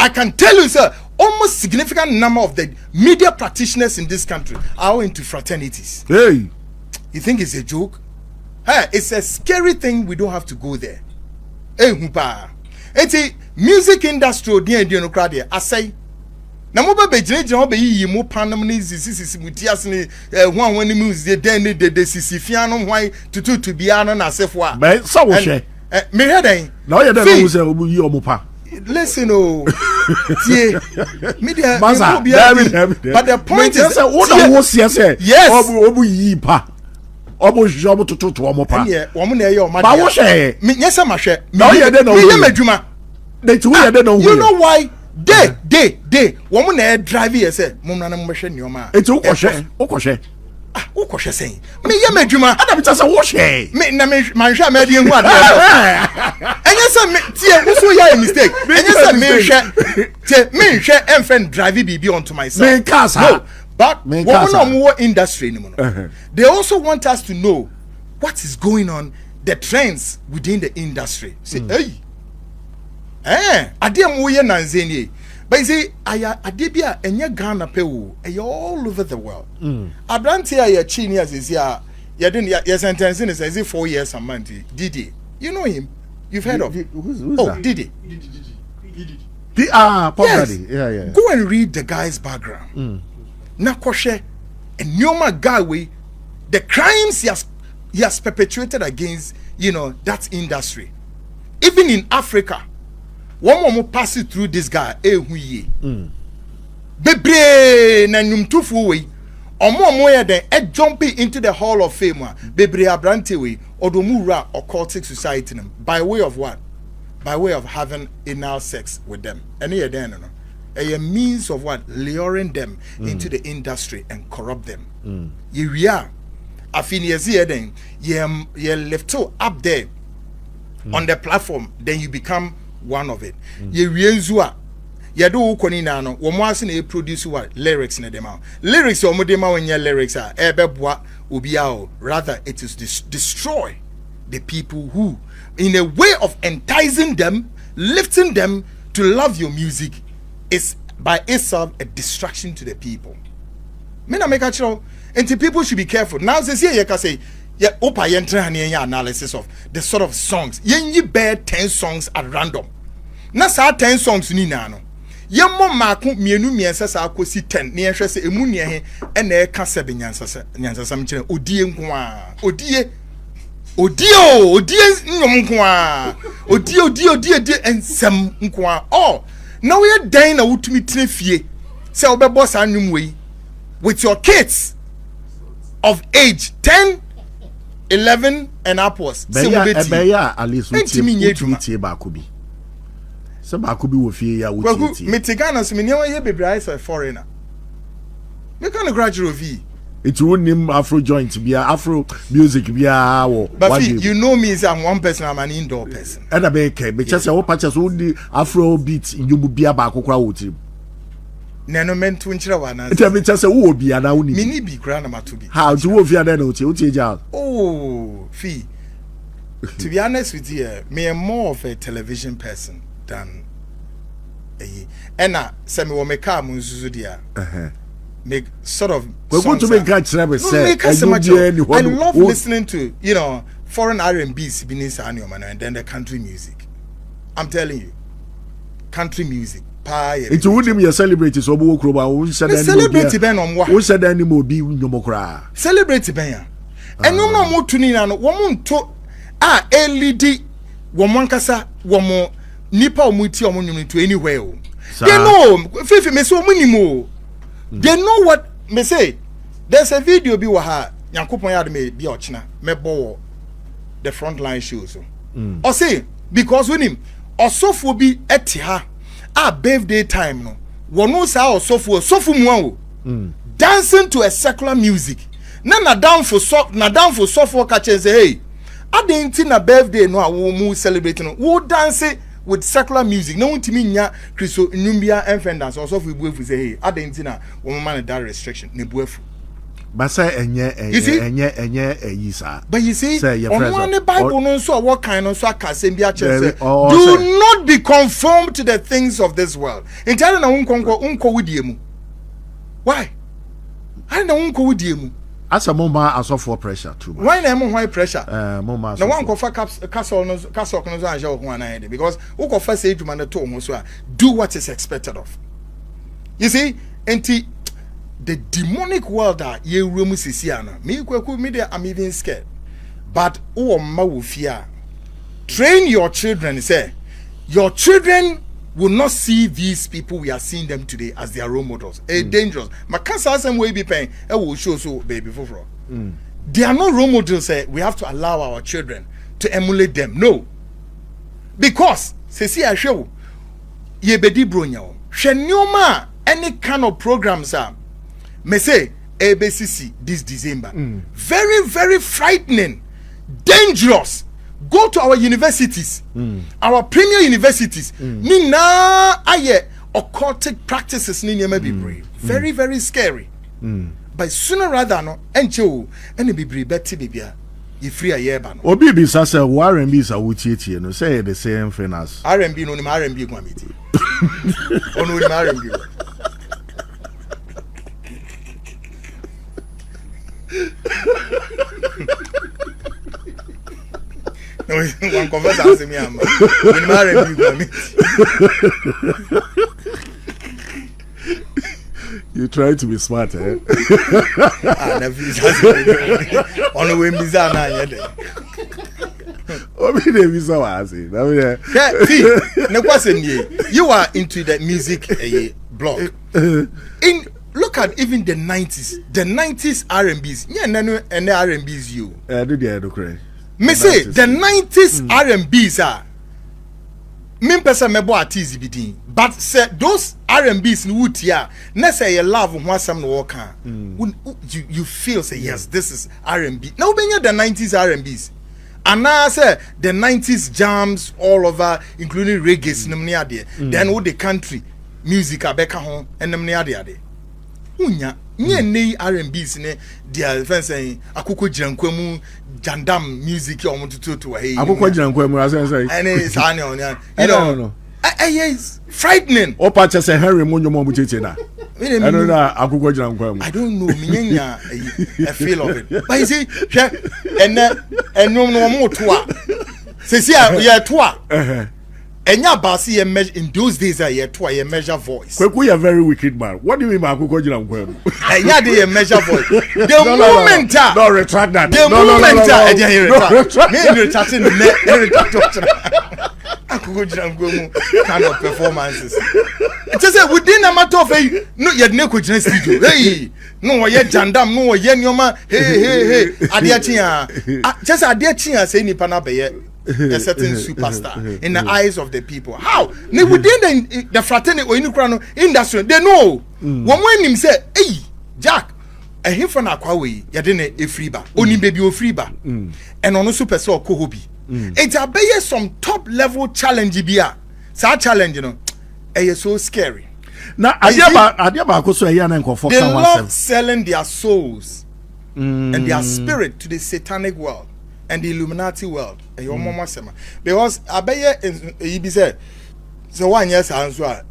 S1: I can tell you, sir, almost significant number of the media practitioners in this country are into fraternities.
S2: Hey,
S1: you think it's a joke? Hey, it's a scary thing. We don't have to go there. Hey, hupa. It's a music industry. I say, na mo ba bejire ho be yi mo panam ni sisi mutias ni hwan wani music den ni de sisi fia no hwan tutu bia no na asefo a.
S2: But so wo hwe.
S1: Me hear den.
S2: Na o ye den no say obu yi omo pa.
S1: Listen oh. Tie. Media
S2: but the point is what I was say.
S1: Yes.
S2: Obu yi pa. Obu job to omo pa.
S1: Yeah, wo mo na ye o ma.
S2: Ba wo hwe.
S1: Me nyesa ma hwe.
S2: Na o ye den no.
S1: Me ye madwuma.
S2: They tu ye den no.
S1: You know why? Day. Woman na drive here say, "Mum na mo hwe nioma."
S2: Eti ukoshe.
S1: Ukoshe say. Me ye madwuma.
S2: Adam ta say wo hwe.
S1: Me na me man hwe ma de hu ade. Enye say me tie wo so ya mistake. Enye say me hwe. Tie me hwe emfen drive bibi onto myself.
S2: Me cars
S1: no. But woman no more industry anymore. They also want us to know what is going on, the trends within the industry. Say, hey. Adem wo ye nanzeni. But you see, adebia enye Ghana pe wo, all over the world. Abrante ya chini as is ya didn't ya sentence is as if 4 years a month. Didi. You know him? You've heard of
S2: who's
S1: that? Didi.
S2: Pop Daddy. Yeah.
S1: Go and read the guy's background. Na kwoshe a nyoma guy we the crimes he has perpetuated against, that industry. Even in Africa. One more pass it through this guy, Bebre na nyumtufu we, omo then jumping into the Hall of Fame. Bebre abrante we, odomura occultic society by way of what? By way of having anal sex with them. And here then a means of what? Luring them into the industry and corrupt them. You are afiniasi then you left up there on the platform, then you become one of it. Ye wienzua ye do ukoni na no wo mo ase na produce what lyrics na dem out. Lyrics o mo dem out when lyrics are ebeboa obi a rather it is destroy the people who in a way of enticing them, lifting them to love your music is by itself a distraction to the people. Me na make a sure and people should be careful. Now say you can say yeah, opa yentra analysis of the sort of songs. Ye bear 10 songs at random. Na sa 10 songs ni na no. Ye mo maako mienu miensa sa akosi 10. Ne hwe se emu ne he na e ka 7 nyansasam kire odie nko a. Odie nyom nko a. Odie ensem nko a. Oh, na we dan na wutumi tire fie. Se obebo sa nwum we with your kids of age 10 11 and upwards.
S2: Beya at least we ba ko bi. Se ba ko bi wo fie ya wo titi.
S1: Metigana so me nyewa ye bebre is a foreigner. Me can graduate vi.
S2: It won't name Afro joint bia Afro music bia wo.
S1: But you know me is I'm one person, I'm an indoor person.
S2: And be just wo patches wo di Afro beat nyumu bia ba kokora wo tiri.
S1: Nano mentu nchira wana.
S2: Tell me just say who be ana uni.
S1: Mini bi kra na matubi.
S2: How to wo fia na uti eja.
S1: Oh, fee. To be honest with you, me am more of a television person than a. Ena se me wo me ka mu nzuzu dia. Make sort of.
S2: We want to make catch them say.
S1: I love listening to, you know, foreign R&B's and then the country music. I'm telling you, country music.
S2: It wouldn't be a celebrity so we celebrate
S1: ben on what?
S2: Who said any more be no
S1: Celebrate ben. And no more to Nina, woman to LED, woman kasa, woman nipa muti or to anywhere. They know, Fifi, me so many more. They know what me say. There's a video be waha, Yankupon yard me be ochina, me bo the frontline shows. Or say, because with him, or so for be etiha. Birthday time no. One sa or sofu muo. Dancing to a secular music. Na down for soft catch and say, hey, I didn't na birthday no mu celebrating. Wo dance with secular music. No one to me nya Christo Numbia and dance or soft we say, hey, I didn't na woman that restriction. Ne buefu.
S2: But say enye yisa.
S1: But you see, on the Bible no so what kind of so kasembia church do not be conformed to the things of this world. In telling na unko widiemu. Why? I na unko widiemu.
S2: As a moma as for pressure too much.
S1: Why na high pressure?
S2: Moma.
S1: Na one kofa castle no anja ho ana because ukofa say dwuma na to ho so do what is expected of. You see, enti the demonic world that ye room sisiana me kwaku me there I'm even scared, but o ma wo fear. Train your children. Say your children will not see these people we are seeing them today as their role models. Dangerous. Makasa some way be paying will show so baby for they are not role models. Say we have to allow our children to emulate them. No, because sisi I show ye bedi bronya hwenioma any kind of programs are me say ABCC this December. Very, very frightening, dangerous. Go to our universities, our premier universities. Nina aye occultic practices ni be brave. Very, very scary. But sooner rather no encho any be brave better bibia. You free a year ban.
S2: Obi be sasa R&B is a wuti no say the same thing as
S1: R&B no R&B kwamiti. Ono ni R&B. No, one conversation me am. When marry me.
S2: You try to be smart, eh?
S1: Ah, na visa. Ono we visa na yede.
S2: Obi de visa wa say. Na me.
S1: See, ne kwasem ye. You are into the music blog. Look at even the 90s. The 90s R&Bs. Yeah, no, and the R&Bs you.
S2: Do the do
S1: me say the 90s R&Bs are. Me person me bo artist bidin. But say those R&Bs no would ya. Na say you love one some no work. You feel say yes, this is R&B. Now when you the 90s R&Bs. And now say the 90s jams all over, including reggae, then all the country music abeka home and them near there. Unya nye R&B's ne dia fence akoko girankwemu jandam music o mututu to hey
S2: akoko girankwemu asense
S1: and it's on you know yes frightening
S2: o pa chese Henry monyomo mutete na I don't know akoko girankwemu
S1: I don't know minya a feel of it but you see and no mo to a se si ya to a Enya basi ye measure in those days ye measure voice.
S2: Kweku you very wicked man. What do you mean by akoko jina nkwem?
S1: Enya dey measure voice. The moment
S2: no retract that.
S1: The moment retract. Me retracting the akoko jina nkwem kind of performances. It says within a matter of no ye dey ko jina studio. Hey, no ye jandam, no ye nyoma. Hey. Adeachia. Just adeachia say nipa na be a certain superstar in the eyes of the people. How? Within the fraternity or industry, they know. When him say, hey, Jack, a him from Aquawi, Yadene a free bar, only baby o free bar, and on a super so kohobi. It's a bay some top level challenge. Sa challenge, you know, it's so scary.
S2: Now, Agyapong so here na nkofo
S1: they
S2: kan
S1: love selling their souls and their spirit to the satanic world and the Illuminati world. Because abeye you be said so 1 year answer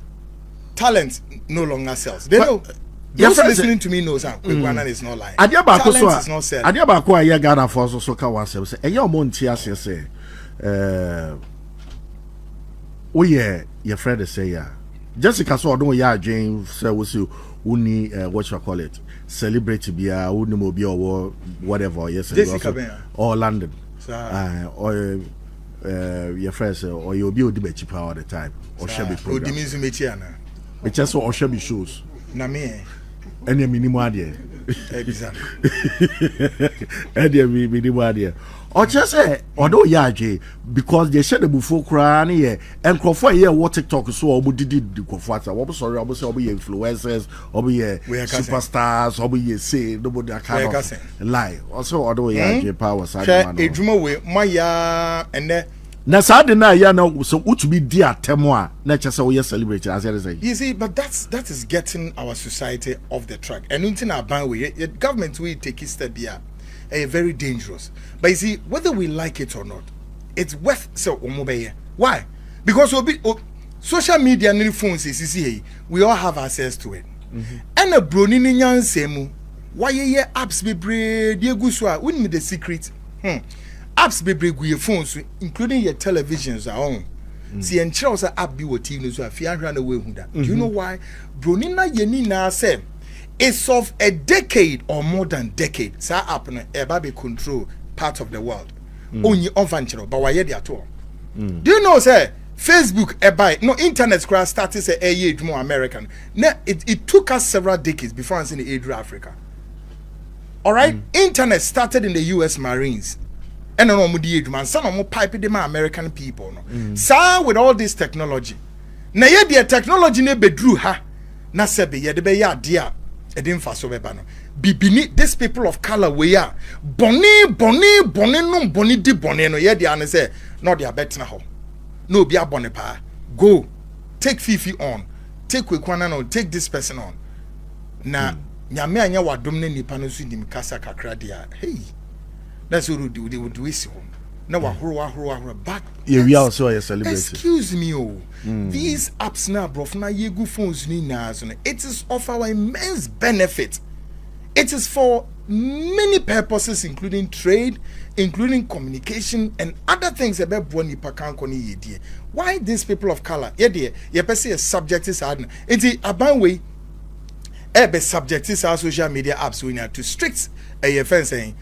S1: talent no longer sells. They know. Those listening to me knows that Kwekwana is not lying. Talent is not selling.
S2: Agyapong aye Ghana for so ka wan say eye omo ntia say oye your friend say ya Jessica so odon ya adwen say we see uni what you call it celebrity bia uni mo bia or whatever yes
S1: Jessica
S2: or London or your friend say or you be odi power all the time or shebi program
S1: odi mechi ana
S2: it just or shebi shows
S1: na me
S2: any minimum idea
S1: exactly
S2: any minimum idea or just say although yaje because they said the before cry here and crofo here what TikTok so obo didi crofo obo sorry obo say obo influencers obo superstars obo say nobody kind of lie also although yaje power side man
S1: edwuma we maya ene
S2: na sad na ya na so utubi di atemo a na chese we celebrate as I say.
S1: You see, but that is getting our society off the track. And until our ban way, government will take it step here. Very dangerous. But you see, whether we like it or not, it's worth so why? Because social media and phones is we all have access to it. And a brony nyan semu why ye apps be bread ye guswa wouldn't me the secret. Apps be break with your phones, including your televisions are on. See, and Charles app be what TV so if you run away with that. Do you know why? Bronina Yenina said it's of a decade or more than decade. Sa app no eba be control part of the world. Only on venture, but why at all? Do you know, sir? Facebook eba no internet crash started say a year more American. Now it took us several decades before I see the age of Africa. All right, internet started in the U.S. Marines. And no more man, some more pipe them American people. No, sir, with all this technology, na ye the technology ne bedru ha na sebe ye de be ya dia edin fa so beba no bibini these people of color we are boni di boni no ye dia ne say no dia betna ho no be abone pa go take Fifi on take Kwekwana no take this person on na nyame anya wadom ne nipa no so dim kasa kakra dia hey. That's what they would do. No, but
S2: we also are celebrating.
S1: Excuse me, these apps now, bro, now you go phones it is of our immense benefit. It is for many purposes, including trade, including communication, and other things about Boni Pakankoni idea. Why these people of color? Yeah, dear, you per se subject is hard. It's a bad way. Ebe subject is our social media apps we need to strict a offense saying.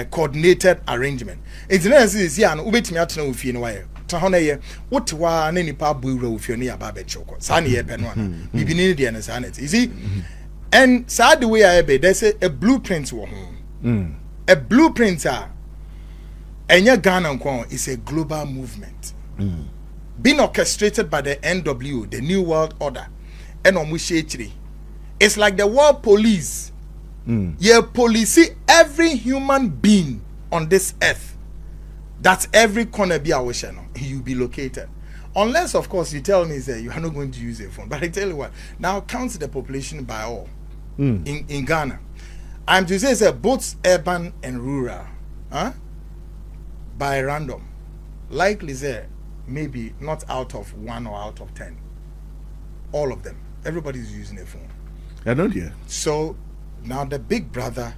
S1: Coordinated arrangement. It's nice is here and ubetimi atena wo fie no waye. Ta ho na ye wotwa na nipa buura wo fie no ya ba be choko. Sa na ye pe no ana. Bibini de na sa na. You see? And sad the way I be there's a blueprint wo ho. A blueprint enya Ghana nko is a global movement. Being orchestrated by the NW, the New World Order. And omushechiri. It's like the world police. You police every human being on this earth. That's every corner be our channel. You be located. Unless, of course, you tell me that you are not going to use a phone. But I tell you what, now count the population by all in Ghana. I'm to say both urban and rural. By random. Likely say maybe not out of 1 or out of 10. All of them. Everybody's using a phone.
S2: I don't hear.
S1: So now the big brother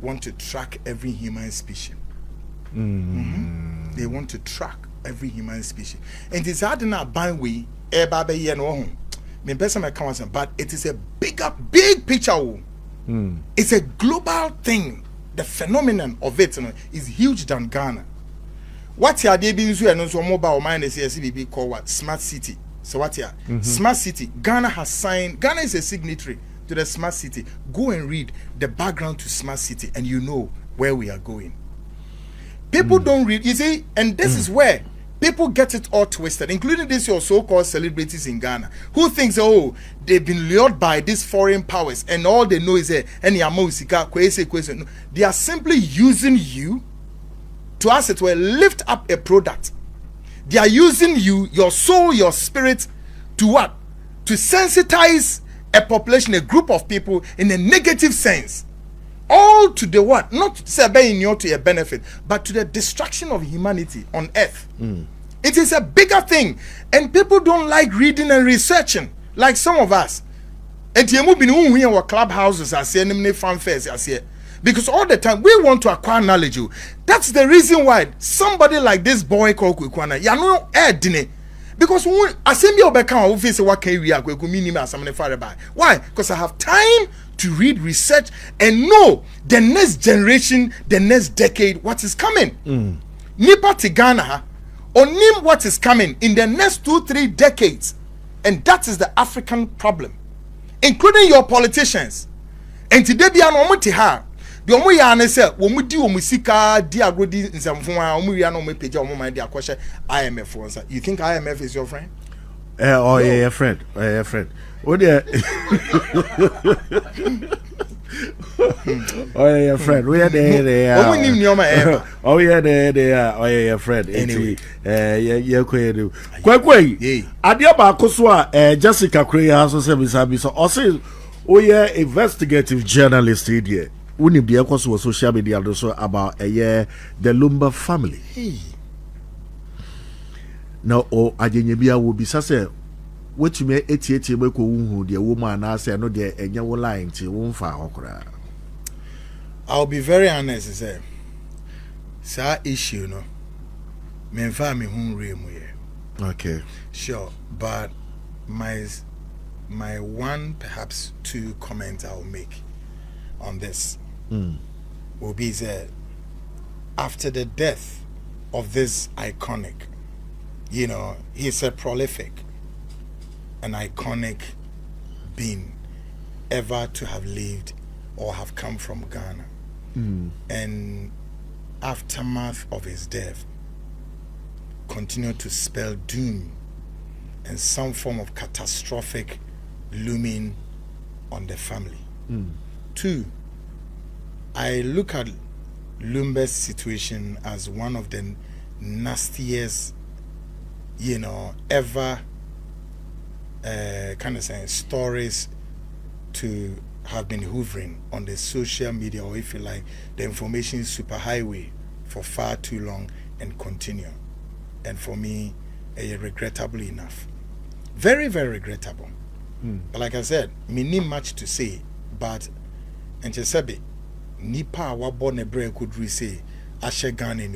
S1: want to track every human species. They want to track every human species. And it's hard in a band way, but it is a big picture. It's a global thing. The phenomenon of it is huge than Ghana. What you are doing is mobile mind is CBB called what? Smart City. So what here? Smart City. Ghana has signed. Ghana is a signatory to the Smart City. Go and read the background to Smart City and you know where we are going. People don't read, you see, and this is where people get it all twisted, including this your so-called celebrities in Ghana, who thinks, oh, they've been lured by these foreign powers and all they know is any no, they are simply using you to, as it were, lift up a product. They are using you, your soul, your spirit, to what? To sensitize a population, a group of people in a negative sense. All to the what? Not to a benefit, but to the destruction of humanity on earth. It is a bigger thing. And people don't like reading and researching, like some of us. And you move in our clubhouses, I say, fanfares, I say. Because all the time we want to acquire knowledge. That's the reason why somebody like this boy called Kwekwana, you know, Edine. Because when I send you back on office, what can we why? Because I have time to read, research, and know the next generation, the next decade, what is coming. Nipa Tigana, or name what is coming in the next 2-3 decades. And that is the African problem, including your politicians. And today, be an omutiha. The omu ya anese womu di omusika di agrodi nsamfo a omu ya no mepeja omu man di akwhye IMF wonsa. You think IMF is your friend?
S2: Oh yeah, your friend. Your friend. Oh there. Oh yeah, your friend. We are there.
S1: Omu nim nyoma e.
S2: Oh yeah, there. Oh yeah, your friend. Anyway, yeah kwedu. Kwekwe. Adia ba koso a Jessica Kray aso se bisabi so. O say oh yeah, investigative journalist here. Unim the equals was social media also about the Lumba family.
S1: Hey.
S2: Now, Ajenyebia will be say, what you may 88 years ago, the woman I say, no, there, and you will lying to won't fire.
S1: I'll be very honest, say, sir, issue, no, men family whom ream.
S2: Okay,
S1: sure, but my one, perhaps two comments I'll make on this. Will be that after the death of this iconic, you know, he's a prolific, an iconic being ever to have lived or have come from Ghana. And aftermath of his death continued to spell doom and some form of catastrophic looming on the family. Two, I look at Lumba's situation as one of the nastiest, you know, ever kind of saying stories to have been hovering on the social media, or if you like, the information superhighway for far too long and continue. And for me, regrettable enough. Very, very regrettable. But like I said, me need much to say, but and Chesebi, Nipa wabone break could we say Ashe Ghana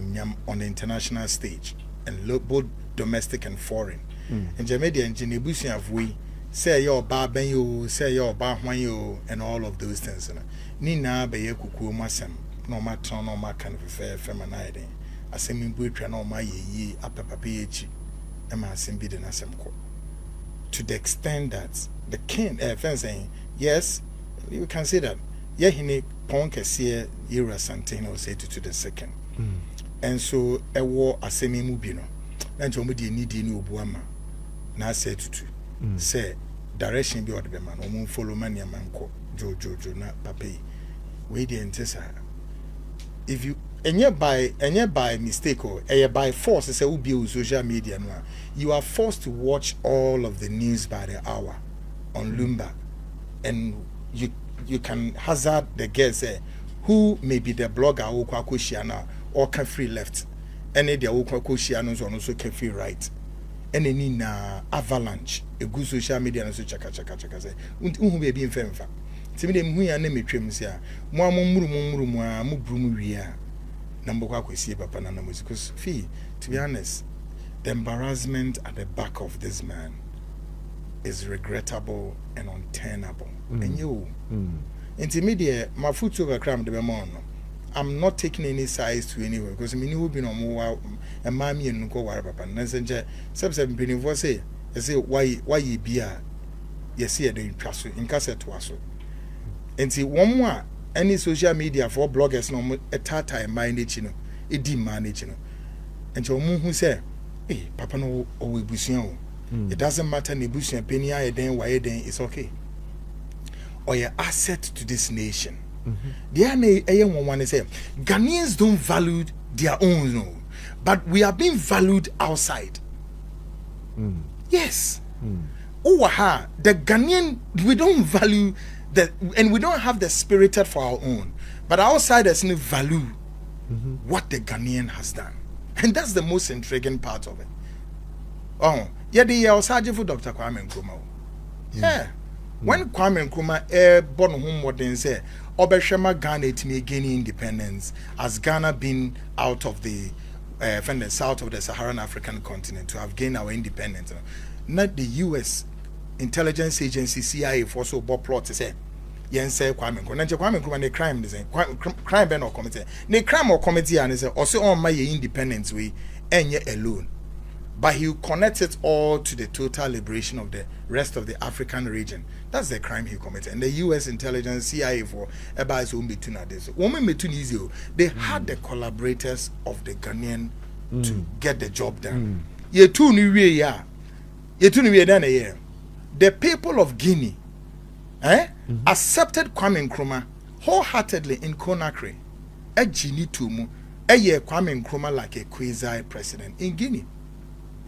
S1: on the international stage, and both domestic and foreign. And Jamedia and Jinebusi have we say your ba ben you, say your ba hwan you, and all of those things. Nina be ye kuku masem, no matter no ma kind of fair feminine. Asemi butwa no ma ye apapapi echi, ema asembi de nasemko. To the extent that the king saying, yes, you can say that. Yeah, he need Ponkesier Ira Santino say to the second. And so a war asemi mubino. And Jomudi need new Buama. Na say to say direction be the man, or follow mania manco, Jojo na pape. We didn't say if you and by mistake or by force, it's a be social media. You are forced to watch all of the news by the hour on Lumba, and you can hazard the guess who may be the blogger who kwakoshiana or can free left, any the kwakoshianos or also can free right, and any na avalanche a good social media and so chaka say be in femfa. Timid mu ya name trims here. Mo mu brum wia. Number kwakoshiya papa na music, because to be honest, the embarrassment at the back of this man is regrettable and untenable. And you intermediate my foot over cram the bemon. I'm not taking any sides to anywhere, because I mean you be no more and mammy and go wire papa. And subsequent penny say why ye be a yes here the trust in cassette to us. And see one more any social media for bloggers no a tata mind you know, it manage you know. And your moon who say, hey, papa no always busion. It doesn't matter nebusian penny I then why then it's okay. Or your asset to this nation. The one say Ghanaians don't value their own, no, but we are being valued outside. Yes. the Ghanaian, we don't value and we don't have the spirited for our own, but outsiders value what the Ghanaian has done, and that's the most intriguing part of it. Oh, yeah, the Osaje for Dr. Kwame Nkrumah. Yeah, when Kwame Nkrumah born home, what they say, Obeshema Ghana to me gaining independence, as Ghana been out of the from the south of the Saharan African continent to have gained our independence. Not the U.S. intelligence agency CIA for so bought plot to say, yes, say Kwame Nkrumah, the crime is crime ben or committee. The crime or committee and say also on my independence we and yet alone. But he connected all to the total liberation of the rest of the African region. That's the crime he committed. And the U.S. intelligence, CIA for Ebas Umbituna days. They had the collaborators of the Ghanaian to get the job done. The people of Guinea accepted Kwame Nkrumah wholeheartedly in Conakry. Kwame Nkrumah like a quasi president in Guinea.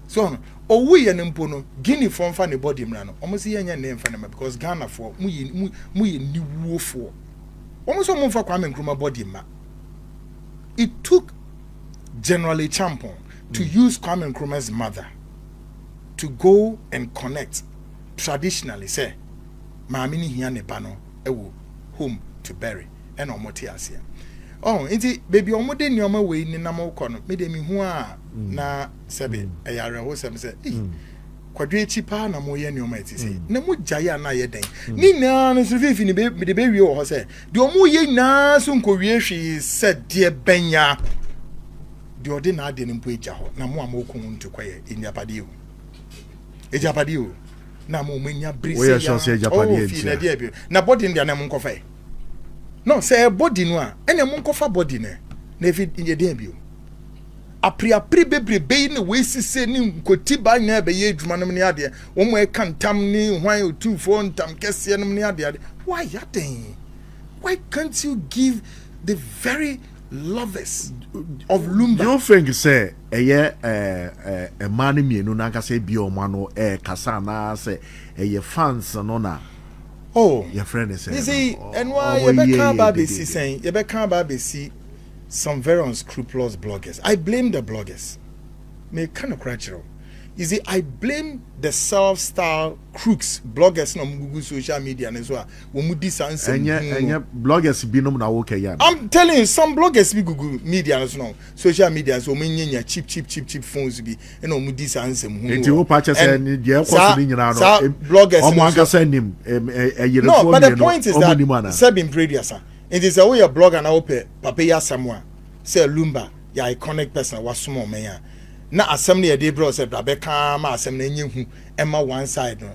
S1: So, we and Mpono, Guinea from funny body man, almost a name for them because Ghana for we new war for almost a month for Kwame Nkrumah body man. It took General Agyapong to use Kwame Nkrumah's mother to go and connect traditionally, say, Mamini Hiane Bano, ewo home to bury, and Omotiasia. Oh, inti baby omode nyoma we ni na mo kono me de mi hu a na sebe ayare ho sem se kwadwe chipa na mo ye nyoma etisi na mo jaye na ye den ni na no so fifi ni be de be wie ho se de omo ye na so nkowie hwe se de benya de ode na ade ni mpo eja ho na mo amokun ntu kwaye enyapade o ejapade o na mo menya brisi ya o na body ndia na mo nkofa no say body no a ene mo nkofa body ne na efi ye den bio apri bebrebe ne we sise ni nkoti ba nya be ye adwuma no ne ade wo mo e kantam ni hwan otufo ntam kese no ne ade why ya den why can't you give the very lovers of Lumba?
S2: You think say a man mienu na kase bi o ma no kasa na say fans no na.
S1: Oh,
S2: your friend is saying,
S1: you see, and why you can't babesi saying, you can't babesi some very unscrupulous bloggers. I blame the bloggers. Me kind of crutchero. You see, I blame the self-style crooks, bloggers no Google social media and so on. And
S2: bloggers be no na okay yan.
S1: I'm telling you, some bloggers be Google media and so on, social media so many cheap phones be you know mudi sansem hu.
S2: Enti wo patches and the course ni nyina no
S1: bloggers
S2: no,
S1: but the point is that Sebin Bradiasa. It is a way a blogger na ope papaya someone say Lumba ya iconic person was small man. Na assembly a day bro said Rebecca ma assembly nyehu emma one side no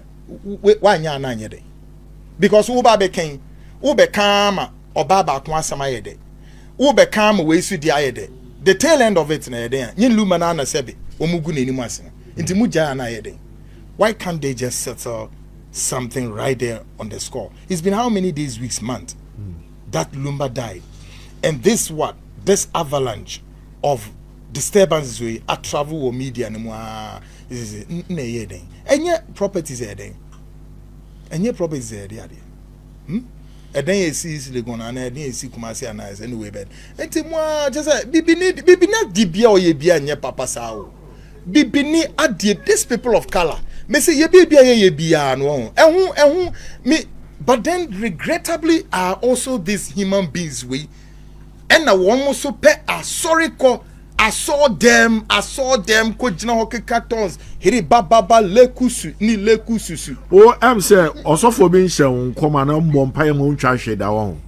S1: why nya na nyede because wo ba be kan wo be kan ma oba ba ko asama yede wo be kan ma we su dia yede the tail end of it na yede nyin luma na sebe omugu na enimu ase nti mu ja na yede. Why can't they just settle something right there on the score? It's been how many days, weeks, months that Lumba died, and this avalanche of disturbances we at travel or media and is and yet properties are there and yet properties are there and then you see the gonna and then you see Kumasi and I anyway bed and just be not dibia or ye be and ye papa sao be at these people of color me say ye be no me but then regrettably are also these human beings we and I almost so pay a sorry call. I saw them ko jina hockey cartons hiri bababa lekusu ni lekususu
S2: o am say osofo bi nhye nkoma na mbompa mo ntwa hwe da won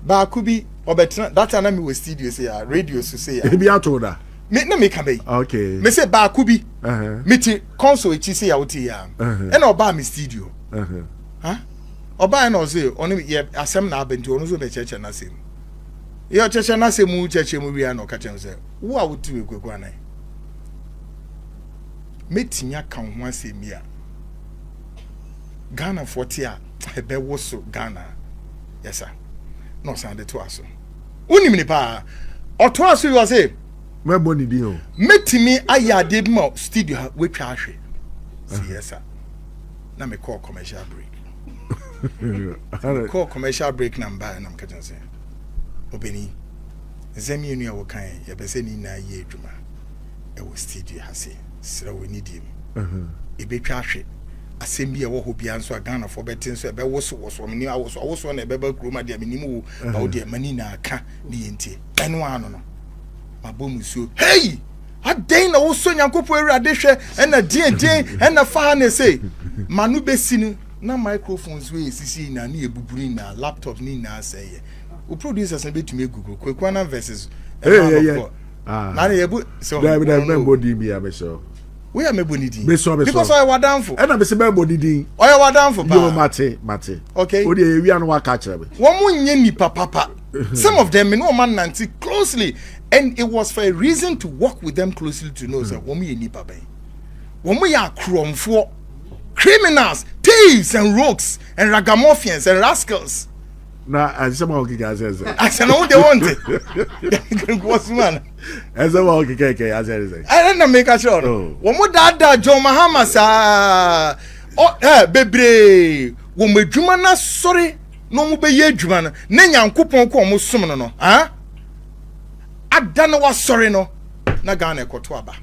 S1: ba kubi obetra that time me we studio say radio so say
S2: e bi atoda
S1: me na me ka be
S2: okay
S1: me say ba kubi me ti console echi say ya oti ya e na oba me studio oba na o say oni ye asem na abenti onu so be cheche na sem yo cheche na semu cheche mu bia no ka chen say wo a wotu egwegu anai metinya kan ho asemi a Ghana 40 a ebe woso Ghana yes sir no sound to aso unim ni pa oto aso you say
S2: me boni di o
S1: metimi ayade mo studio we twa ahwe yes sir na me call commercial break. Call commercial break number and I'm catching say. Obeni. Zemi unu ya wakan ya bese ni na ye adwuma. E wo studio ha se. Sira we need him. Ebetwa hwe. Asem bi e wo ho bia nso Ghana for betin so e be woso meni awoso na e be ba kroma dia meni mu ba wo dia mani na aka ni yenti. Eno ano no. Mabom so. Hey! Aden na woso nyankopɔ awurade hwe na den na fa na say. Manu besi ni na microphones we sisi na na ebuburu na laptop ni na say. O producers na betumi Google Kwekwana versus
S2: na
S1: yebu so
S2: that body be am so
S1: we am eboni din
S2: because
S1: I wadanfo
S2: and am say be body din
S1: o ya wadanfo pa
S2: yo mate
S1: okay
S2: o dey wi anu waka kire me
S1: won mu nye nipa papa some of them no man nanti closely and it was for a reason to work with them closely to know that won mu ye nipa ben won mu ya kromfo criminals, thieves and rogues and ragamuffins and rascals.
S2: Na asema okika says.
S1: Asema who they want it. What's man?
S2: Asema okika says.
S1: I don't make a sure. One more dada John Mahama sa. Oh bebre. Wo medwuma na sorry no mo be ye adwuma na. Na Nyankopon ko mo som no no. Ah? Ada na wa sorry no. Na Ghana ekoto aba.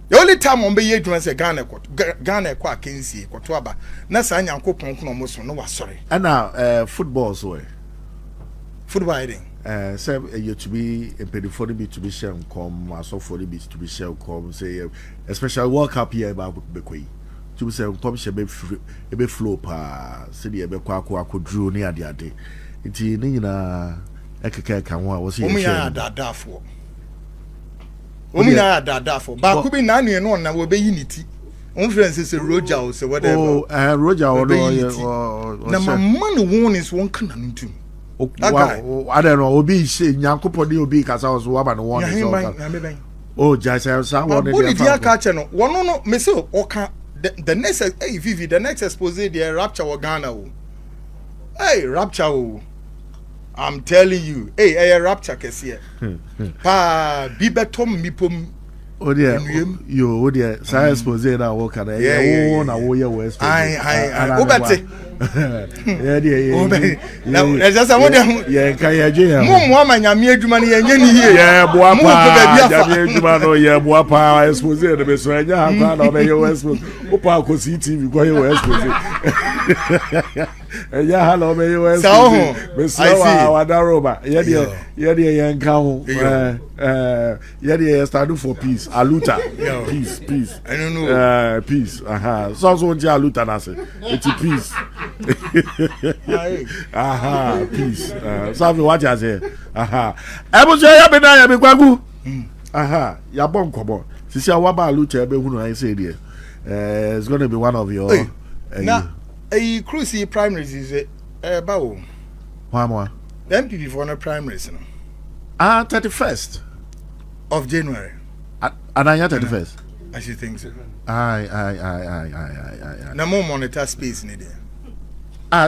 S1: The only time on be ye adwuma say Ghana ekwa akensi ekoto aba. Na sa Nyankopon ko mo som no wa sorry.
S2: And now football so.
S1: Football hiding.
S2: Say you to be a pedophobe be to be share come aso for be to be share come say especially World Cup here about Bekwe. To say come share be flow pa say the be kwa akodru ne ade ade. Nti ne nyina ekeke kan ho a wo say
S1: o ya dadafo. O mi na dadafo. Ba ku bi na anu no na wo be yiniti. On friends say Roger or say whatever.
S2: Oh, Roger or
S1: na mama no won is one kan ntum.
S2: I don't know. Obi say Nyankopon dey obi kasa was wa ba no one is all. Oh, Jaisa sa one dey.
S1: Boni dia ka che no. Wono no me say oka the next hey Vivi the next expose the rapture wa Ghana o. Hey rapture o. I'm telling you. Hey rapture kese. Pa bi betom mipom.
S2: Oh dear, yo, oh dear, sa expose na wo kana e wo na wo ye wo expose.
S1: Ai, obete.
S2: Yeah, dear.
S1: Na just say wo dey.
S2: Yeah, kan ye je ya.
S1: Mo amanyame adwuma ne ye nye ni hie.
S2: Yeah, boa pa. Amanyame adwuma no ye boa pa expose de be so anya ha kwa na be ye wo expose. O pa ko CTV ko ye wo expose. Yeah, hello, me you expose. Me so wa daroba. Yeah, ye nka ho. Yeah, ye stand for peace. Aluta. Peace.
S1: I don't know.
S2: Peace. So nje aluta na se. It's peace. Peace. So we watch as here. Ebo so ya be na ya be kwagu. Ya bon kobo. Sisi awaba aluta be hunu I say there. It's going to be one of your
S1: a cruise primaries is bawo.
S2: Why
S1: the NPP for no primaries no.
S2: 31st
S1: of January.
S2: And I 31st.
S1: I should think so.
S2: Aye.
S1: Na more monitor space in
S2: there.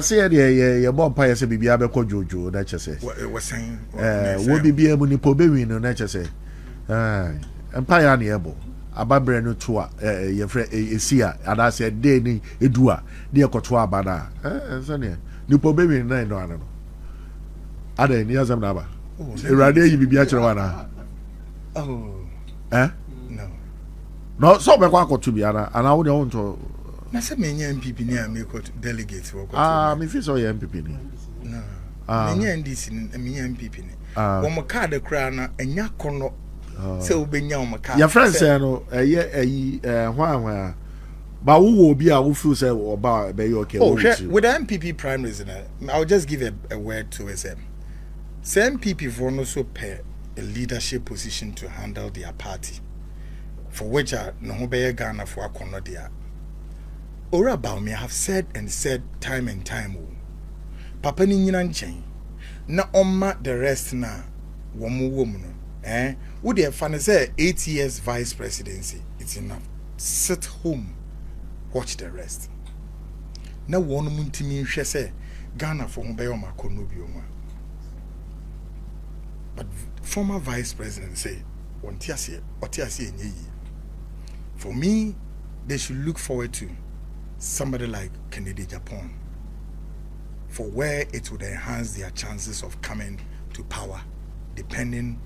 S2: Say ye bomb pie say bibia be ko jojo na che say.
S1: What was saying?
S2: Wo bibia mu ni po be win no na che say. Empire na ebo. Ababre no to ye frɛ esia ada se de ni edu a de ekoto aba na so ne nipo be wi na no ana no ada ni azam na aba erade yi bibia kyerɛ wa na no so be kwa akoto bia na ana wo de won to
S1: na se menya NPP ni am ekot delegate wo ko
S2: me fi so ye NPP ni
S1: no menya NDC ni menya NPP ni wo mo card kra na enya kono. So benya umaka. Your friend say no
S2: hwa ba wo obi a wo feel say oba be okay
S1: with the NPP primaries I'll just give a word to SM. Say NPP for no so pair a leadership position to handle their party for which no ho be Ghana for akono dia. Ora about me have said time and time papa ni nyina nchen na omma the rest na wo mu no would have fun say 8 years vice presidency, it's enough. Sit home, watch the rest. Now one muntimi say Ghana for Humbayoma Konobioma. But former vice president say, for me, they should look forward to somebody like Kennedy Agyapong for where it would enhance their chances of coming to power, depending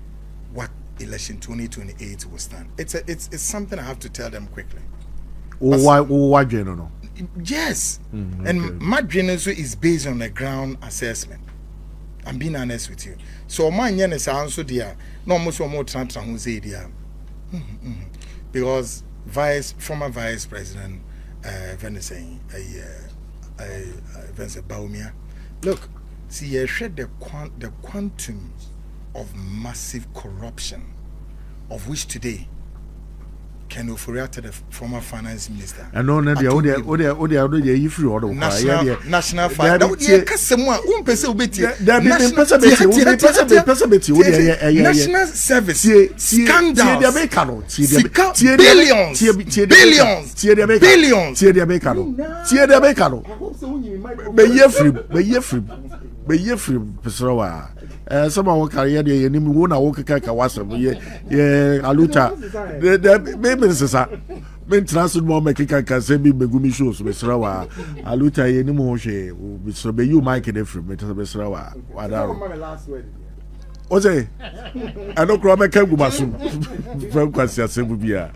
S1: what election 2028 will stand. It's something I have to tell them quickly.
S2: Why no?
S1: Yes, and my dream is based on a ground assessment. I'm being honest with you. So my is also there. No more transfer who say there. Because former vice president Venice Baumia, look, see, you shed the quantum of massive corruption of which today Ken Oforiatta, the former finance minister,
S2: and no, national
S1: service scandals,
S2: billions. Someone will carry the enemy who na walk kaka wasam ye aluta the baby sisa men transit more make kaka say be megumi shows besra wa aluta ye ni mo hwe so be you mic dey free me besra wa wadaro o say I don't cry make gumasu from kwasi asebu bia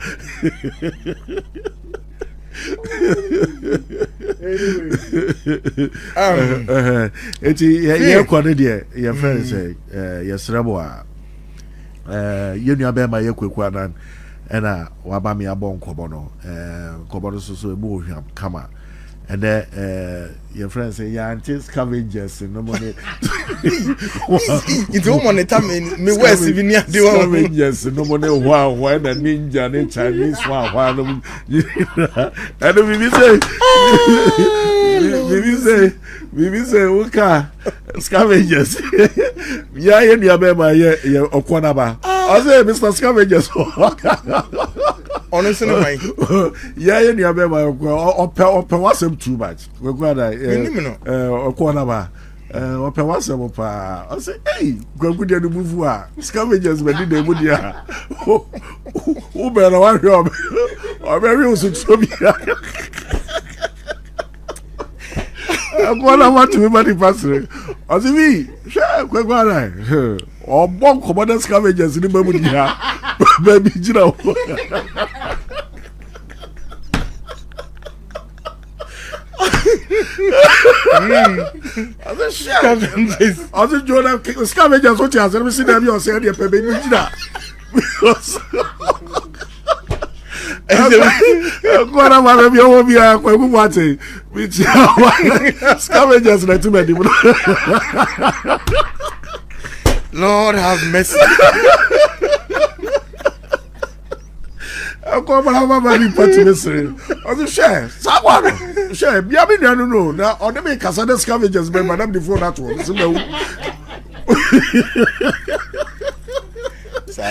S2: ye kwade de ye friend say yesrebo a ye nua be ma ye kweku anan ena wa ba me abon kobo no kobo no so ebu ohwam kama and your friend say ya anti scavengers no money
S1: it's all money time me west even near the
S2: scavengers no money why the ninja the Chinese why no and we say okay scavengers ya ye nua be ma ye okona ba I say Mr. Scavengers
S1: honestly my
S2: yeah you near be my ope wasem too much we go that okona ba ope wasem pa I say hey gwagu de no move a scavengers be dey mu dia who be na wa hwe o be we so so bia want to be body pastor I say we gwagu ara o bon commodity scavengers ni mamu dia baby jira as a scavengers as a Jordan scavengers what you have never seen them you say they baby jira agora mara mi o mi a kwa mu ate mi ti scavengers na too many
S1: Lord have mercy.
S2: I come have a party mystery. I say share. Someone share. Be a bit no. Now on the make casada scavengers by madam the phone that one. So